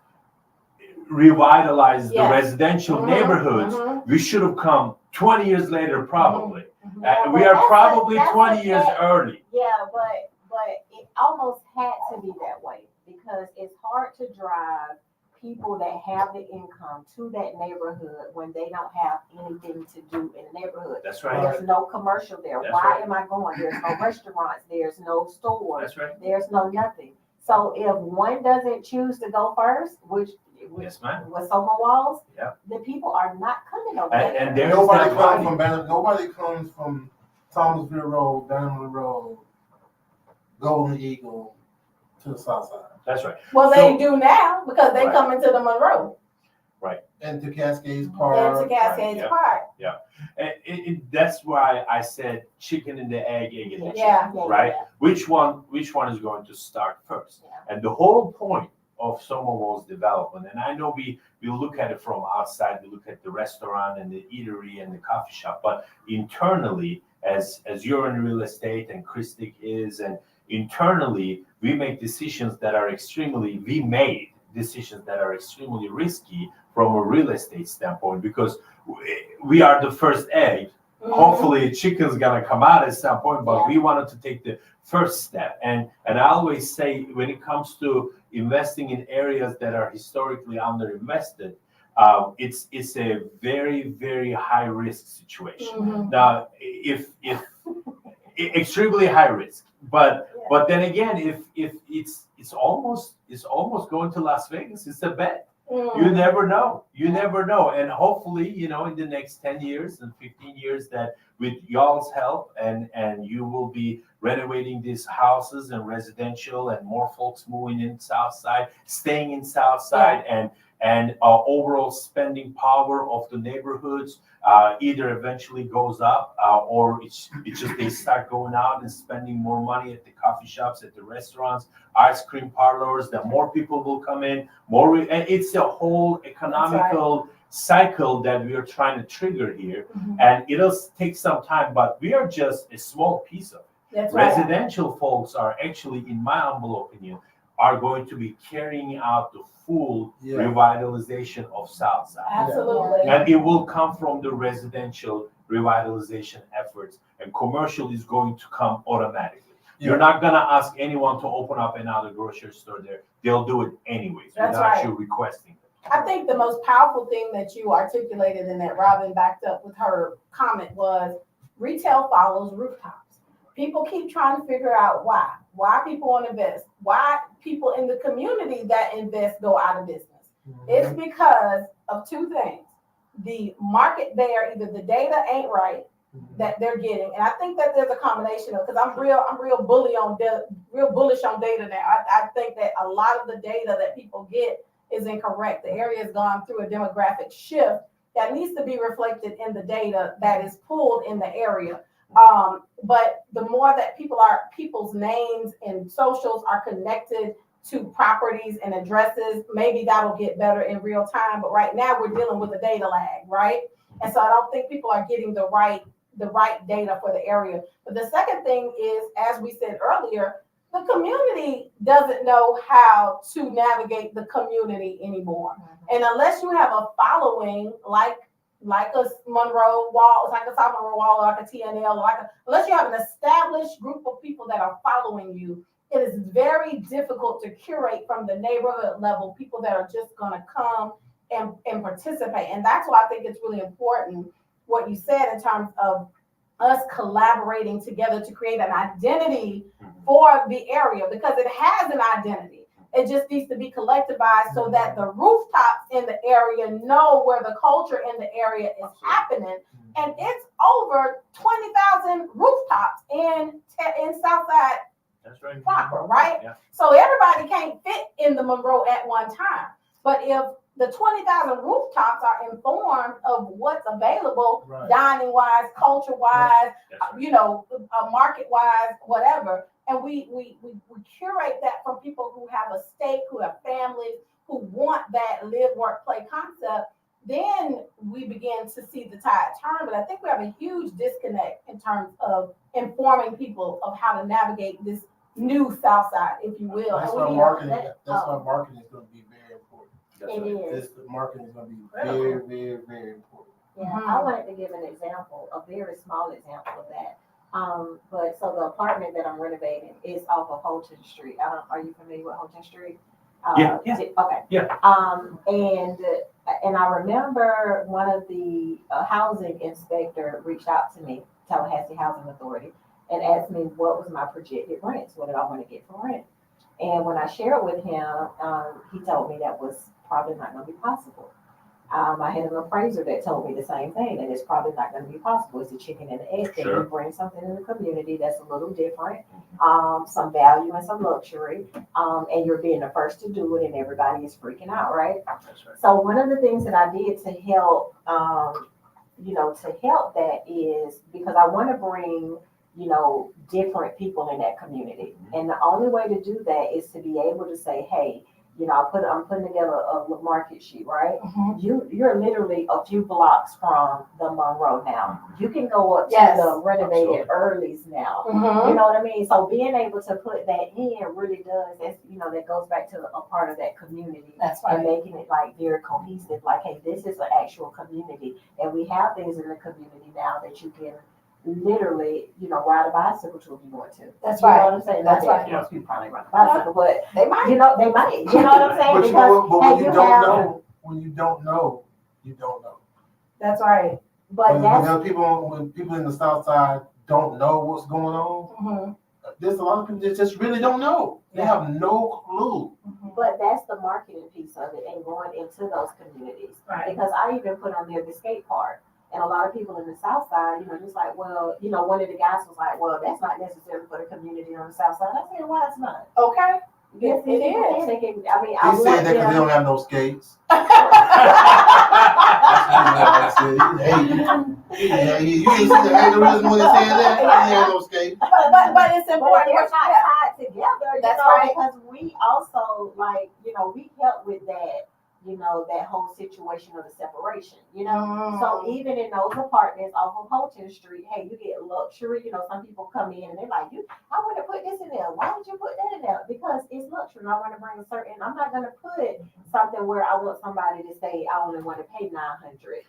revitalize the residential neighborhoods. We should have come 20 years later, probably. We are probably 20 years early.
Yeah, but it almost had to be that way, because it's hard to drive people that have the income to that neighborhood when they don't have anything to do in the neighborhood.
That's right.
There's no commercial there.
That's
Why
right.
am I going? There's no restaurants. There's no stores.
That's right.
There's no nothing. So if one doesn't choose to go first, which
Yes, ma'am.
with Soma Walls,
Yeah.
the people are not coming over
And
there.
there's
Nobody
that
comes
money.
nobody comes from Thomasville Road, Bannerman Road, Golden Eagle to the south side.
That's right.
Well,
So-
they do now, because they
Right.
come into the Monroe
And to Cascades
and
Park.
to Cascades
yeah.
Park.
And that's why I said chicken and the egg in the chicken.
Yeah.
Right? Which one is going to start first?
Yeah.
And the whole point of Soma Walls development, and I know we look at it from outside, we look at the restaurant and the eatery and the coffee shop, but internally, as you're in real estate and Christic is, and internally, we made decisions that are extremely risky from a real estate standpoint, because we are the first egg. Hopefully chicken's gonna come out at some point, but we wanted to take the first step. And I always say, when it comes to investing in areas that are historically underinvested, it's a very, very high risk situation. Now, if extremely high risk, but then again, if it's almost going to Las Vegas, it's a bet. You never know. And hopefully, in the next 10 years and 15 years, that with y'all's help, and you will be renovating these houses and residential, and more folks moving in Southside, staying in Southside, and overall spending power of the neighborhoods either eventually goes up, or it's just they start going out and spending more money at the coffee shops, at the restaurants, ice cream parlors. That more people will come in, and it's a whole economical cycle that we are trying to trigger here, and it'll take some time. But we are just a small piece of it.
That's right.
Residential folks are actually, in my humble opinion, are going to be carrying out the full revitalization of Southside.
Absolutely.
And it will come from the residential revitalization efforts, and commercial is going to come automatically. You're not going to ask anyone to open up another grocery store there. They'll do it anyways
That's
without
right.
you requesting it.
I think the most powerful thing that you articulated and that Robin backed up with her comment was retail follows rooftops. People keep trying to figure out why people want to invest, why people in the community that invest go out of business. It's because of two things. The market there, either the data ain't right, that they're getting. And I think that there's a combination of, because I'm real bullish on data now. I think that a lot of the data that people get is incorrect. The area has gone through a demographic shift that needs to be reflected in the data that is pulled in the area. But the more that people's names and socials are connected to properties and addresses, maybe that'll get better in real time. But right now we're dealing with a data lag, right? And so I don't think people are getting the right data for the area. But the second thing is, as we said earlier, the community doesn't know how to navigate the community anymore. And unless you have a following like a Monroe Wall, like a South Monroe Wall, like a TNL, unless you have an established group of people that are following you, it is very difficult to curate from the neighborhood level people that are just going to come and participate. And that's why I think it's really important what you said in terms of us collaborating together to create an identity for the area, because it has an identity. It just needs to be collectivized so that the rooftops in the area know where the culture in the area is happening. And it's over 20,000 rooftops in Southside.
That's right.
Proper, right?
Yeah.
So everybody can't fit in the Monroe at one time. But if the 20,000 rooftops are informed of what's available,
Right.
dining wise, culture wise,
That's right.
market wise, whatever, and we curate that from people who have a stake, who have families, who want that live, work, play concept, then we begin to see the tide turn. But I think we have a huge disconnect in terms of informing people of how to navigate this new South Side, if you will.
That's
And
why
we-
marketing.
that-
That's why marketing is going to be very important.
That's
It
right.
is.
This marketing is going to be very, very, very important.
Yeah,
Mhm.
I wanted to give an example, a very small example of that. But so the apartment that I'm renovating is off of Holton Street. Are you familiar with Holton Street?
Yeah.
Okay.
Yeah.
And I remember one of the housing inspector reached out to me, Tallahassee Housing Authority, and asked me what was my projected rents, what did I want to get for rent. And when I shared with him, he told me that was probably not going to be possible. I had an appraiser that told me the same thing, that it's probably not going to be possible. It's a chicken and the egg thing.
Sure.
You bring something in the community that's a little different, some value and some luxury, and you're being the first to do it, and everybody is freaking out, right?
That's right.
So one of the things that I did to help, to help that is because I want to bring, different people in that community. And the only way to do that is to be able to say, hey, I'm putting together a market sheet, right?
Mhm.
You're literally a few blocks from the Monroe now. You can go up
Yes.
to the renovated Early's now.
Mhm.
You know what I mean? So being able to put that in really does, that goes back to a part of that community.
That's
And
right.
making it like very cohesive, like, hey, this is an actual community. And we have things in the community now that you can literally, ride a bicycle to if you want to.
That's
You know
right.
what I'm saying?
That's
Not that
right.
most people probably ride a bicycle, but
They might.
they might. You know what I'm saying?
But you know what? But
Because,
when
hey,
you don't
have-
know, when you don't know, you don't know.
That's right.
But
When
that's,
when people in the South Side don't know what's going on,
Mhm.
there's a lot of people that just really don't know. They have no clue.
Mhm.
but that's the marketing piece of it and going into those communities.
Right.
Because I even put on there the skate park. And a lot of people in the South Side, just like, well, one of the guys was like, well, that's not necessary for the community on the South Side. I said, why it's not?
Okay.
Yes,
It is.
They can, I mean,
He
I
said
want
that because they
them.
don't have no skates. You ain't see the algorithm when they said that? He ain't have no skates.
But it's
But
important.
they're not tied together,
That's right.
because we also we help with that, that whole situation of the separation, So even in those apartments off of Holton Street, hey, you get luxury. Some people come in and they're like, I want to put this in there. Why would you put that in there? Because it's luxury. I want to bring a certain. I'm not going to put something where I want somebody to say I only want to pay $900.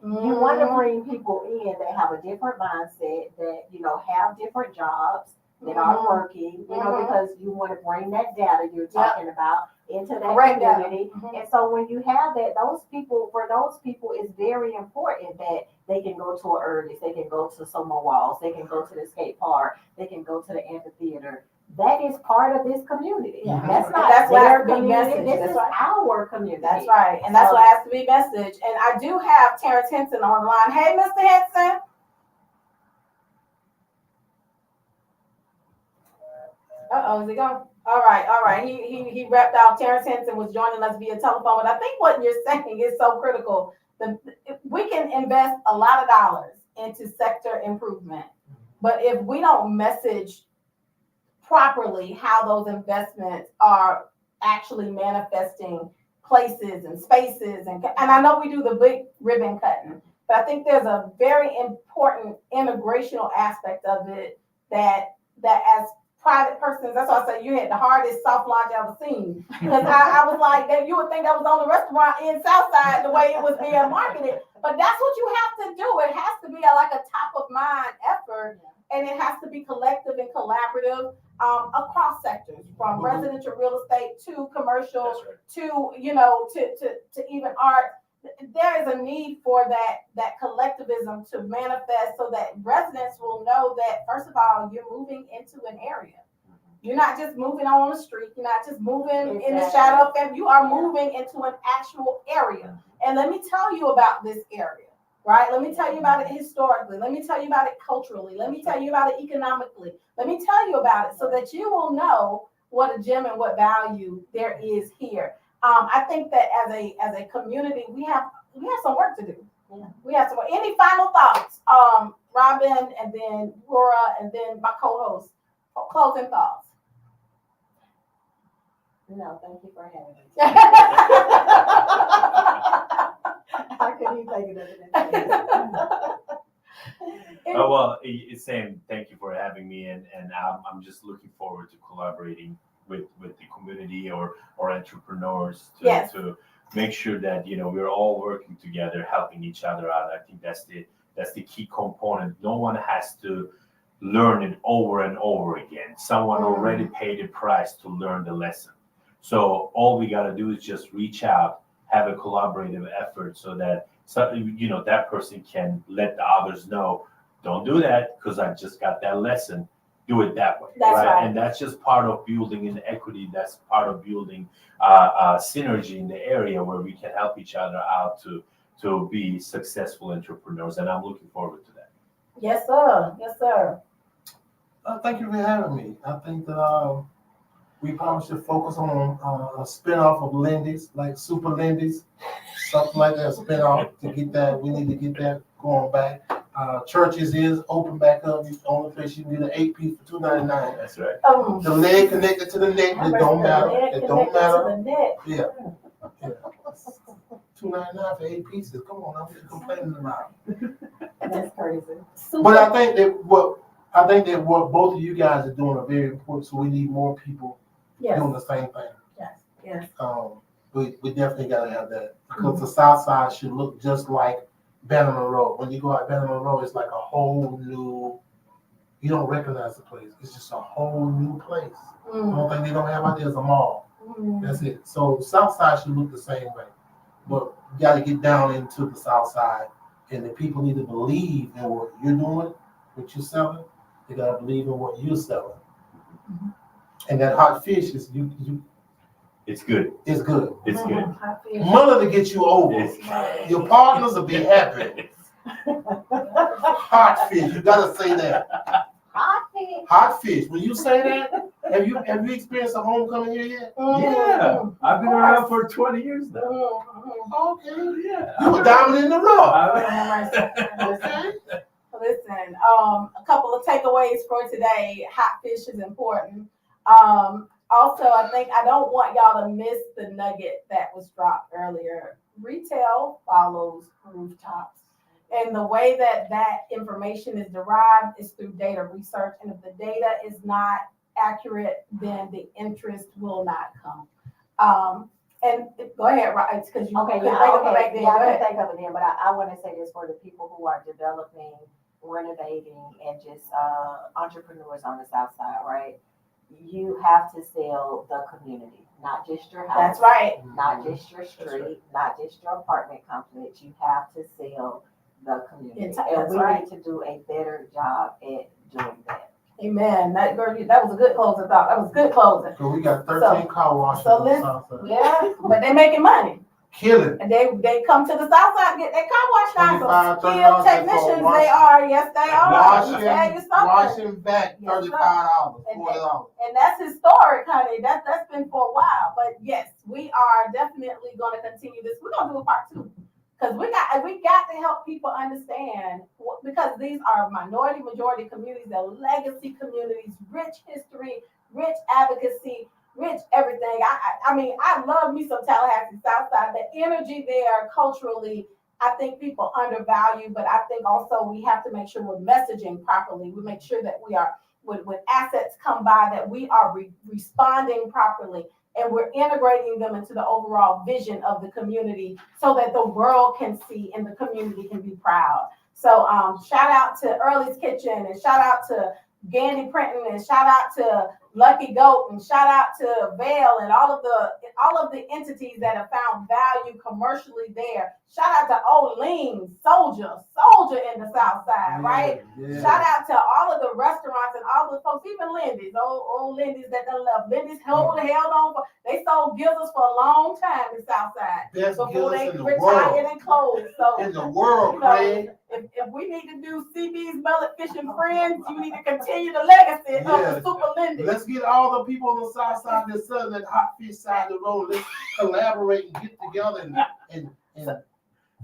You want to bring people in that have a different mindset, that have different jobs, that are working.
Mhm.
Because you want to bring that data you're talking about into that
Correct data.
community.
Mhm.
And so when you have that, for those people, it's very important that they can go to an Early's, they can go to Summer Walls, they can go to the skate park, they can go to the amphitheater. That is part of this community.
Yeah.
That's not
That's what
their
has to be
community.
messaged.
This
That's
is
right.
our community.
That's right. And that's what has to be messaged. And I do have Terrence Henson on the line. Hey, Mr. Henson. Is he gone? All right. He wrapped out. Terrence Henson was joining us via telephone. But I think what you're saying is so critical. We can invest a lot of dollars into sector improvement, but if we don't message properly how those investments are actually manifesting places and spaces, and I know we do the big ribbon cutting, but I think there's a very important integrational aspect of it that as private persons, that's why I say you had the hardest soft launch I've ever seen. Because I was like, that you would think that was on the restaurant in Southside the way it was being marketed. But that's what you have to do. It has to be like a top of mind effort, and it has to be collective and collaborative across sectors, from residential real estate to commercial to to even art. There is a need for that collectivism to manifest so that residents will know that, first of all, you're moving into an area. You're not just moving on the street. You're not just moving in the shadow of family. You are moving into an actual area. And let me tell you about this area, right? Let me tell you about it historically. Let me tell you about it culturally. Let me tell you about it economically. Let me tell you about it so that you will know what a gem and what value there is here. I think that as a community, we have some work to do. Yeah. We have some. Any final thoughts, Robin, and then Laura, and then my co-host? Closing thoughts.
No, thank you for having me. How can you take it as
Well, it's saying thank you for having me, and I'm just looking forward to collaborating with the community or entrepreneurs to make sure that we're all working together, helping each other out. I think that's the key component. No one has to learn it over and over again. Someone already paid a price to learn the lesson. So all we got to do is just reach out, have a collaborative effort so that that person can let the others know, don't do that because I just got that lesson. Do it that way.
That's right.
And that's just part of building an equity. That's part of building synergy in the area where we can help each other out to be successful entrepreneurs. And I'm looking forward to that.
Yes, sir. Yes, sir.
Thank you for having me. I think that we probably should focus on a spinoff of Lindy's, like Super Lindy's, something like that, a spinoff to get that. We need to get that going back. Churches is open back up. It's the only place you can get an 8-piece for $2.99.
That's right.
The leg connected to the neck. It don't matter. It don't matter. Yeah. $2.99 for 8 pieces. Come on, I'm just complaining about it.
That's crazy.
But I think that what both of you guys are doing are very important. So we need more people doing the same thing.
Yes.
We definitely gotta have that because the South Side should look just like Bannerman Road. When you go out Bannerman Road, it's like a whole new. You don't recognize the place. It's just a whole new place. The only thing they don't have out there is a mall. That's it. So South Side should look the same way, but you got to get down into the South Side, and the people need to believe in what you're doing, what you're selling. They got to believe in what you're selling. And that hot fish is you.
It's good.
It's good.
It's good.
Money to get you over. Your partners will be happy. Hot fish. You got to say that.
Hot fish.
Hot fish. When you say that, have you experienced a homecoming here yet?
Yeah, I've been around for 20 years now.
Okay.
Yeah.
You were diamond in the rough.
Okay. Listen, a couple of takeaways for today. Hot fish is important. Also, I don't want y'all to miss the nugget that was dropped earlier. Retail follows rooftops. And the way that information is derived is through data research. And if the data is not accurate, then the interest will not come. And go ahead, right? Because you
Okay,
couldn't
yeah,
think of it
okay.
back then.
Yeah,
Go
I
ahead.
can think of it then, but I want to say this for the people who are developing, renovating, and just entrepreneurs on the South Side, right? You have to sell the community, not just your house.
That's right.
Not just your street,
right.
not just your apartment complex. You have to sell the community.
That's
And we
right.
need to do a better job at doing that.
Amen. That was a good closing thought. That was good closing.
So we got 13 car washes
so
on the
let's-
South Side.
Yeah, but they're making money.
killing.
And they come to the south side and get their car washed out.
25,
So
$30
skilled
just for
technicians,
wash-
they are. Yes, they are. Let me tell you something.
Washing back,
Yes, sir.
$35, $40.
And that's historic, honey. That's been for a while. But yes, we are definitely going to continue this. We're going to do a part 2 because we got to help people understand because these are minority majority communities, they're legacy communities, rich history, rich advocacy, rich everything. I mean, I love me some Tallahassee Southside. The energy there culturally, I think people undervalue, but I think also we have to make sure we're messaging properly. We make sure that we are, when assets come by, that we are responding properly and we're integrating them into the overall vision of the community so that the world can see and the community can be proud. So shout out to Early's Kitchen and shout out to Gandy Printing and shout out to Lucky Goat and shout out to Vail and all of the entities that have found value commercially there. Shout out to O'Lean, Soldier in the South Side, right?
Yeah.
Shout out to all of the restaurants and all the folks, even Lindy's, old Lindy's that done left. Lindy's held on for, they sold gizzards for a long time in South Side
Best
before they
gizzards in the
retired
world.
and closed. So
In the world,
you know,
Craig.
if we need to do CB's Mullet Fish and Friends, you need to continue the legacy of the
Yes.
Super Lindy.
Let's get all the people on the south side, the southern and hot fish side of the road. Let's collaborate and get together and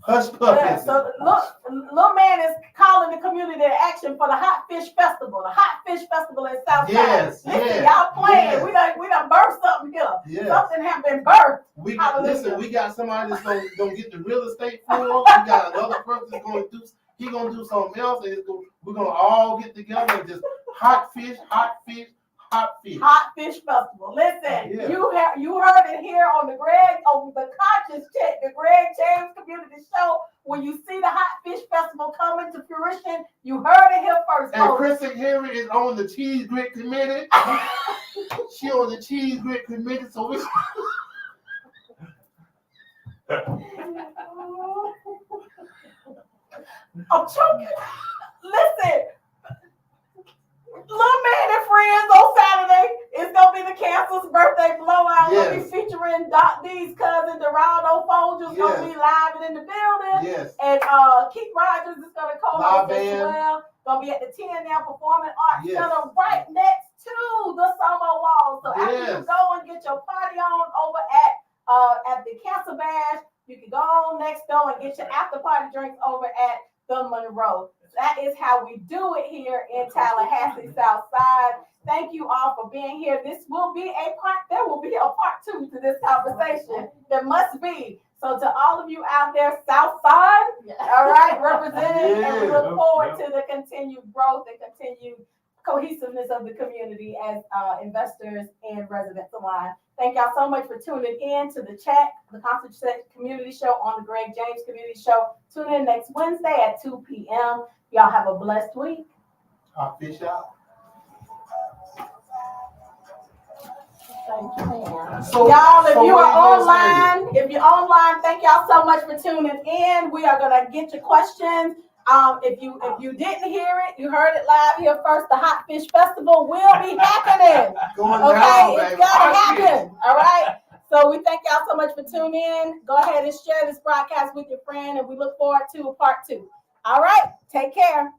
hush
Yeah,
puppies.
so look, little man is calling the community to action for the Hot Fish Festival. The Hot Fish Festival in Southside.
Yes,
Listen,
yes,
y'all playing.
yes.
We done birthed something here.
Yes.
Something have been birthed.
We
Hallelujah.
listen. We got somebody that's gonna get the real estate for us. We got another person that's gonna do. He gonna do something else, and we're gonna all get together and just hot fish, hot fish, hot fish.
Hot Fish Festival. Listen,
Yeah.
you heard it here on the Conscious Check, the Greg James Community Show. When you see the Hot Fish Festival coming to fruition, you heard it here first.
And
folks.
Kristen Henry is on the cheese grit committee. She on the cheese grit committee, so we.
I'm choking. Listen, Little Man and Friends on Saturday. It's gonna be the Cancel's birthday blowout. We'll be
Yes.
featuring Doc D's cousin Dorado Folger's
Yes.
gonna be live and in the building.
Yes.
And Keith Rogers is gonna co-host
Live
as
band.
well. Gonna be at the TNL Performing Arts
Yes.
Center right next to the Summer Wall. So after you
Yes.
go and get your party on over at the Cancer Bash, you can go on next door and get your after party drinks over at the Monroe. That is how we do it here in Tallahassee South Side. Thank you all for being here. This will be there will be a part 2 to this conversation. There must be. So to all of you out there, South Side, all right, representing, and we look
Yeah.
forward to the continued growth and continued cohesiveness of the community as investors and residents align. Thank y'all so much for tuning in to the chat, the Conscious Check Community Show on the Greg James Community Show. Tune in next Wednesday at 2 p.m. Y'all have a blessed week.
Hot fish out. So,
Y'all, if
so
you
what
are
you gonna
online, thank y'all so much for tuning in. We are gonna get your questions. If you didn't hear it, you heard it live here first. The Hot Fish Festival will be happening.
say? Going
Okay,
down,
it's
baby.
gotta
Hot fish.
happen. All right. So we thank y'all so much for tuning in. Go ahead and share this broadcast with your friend, and we look forward to a part 2. All right. Take care.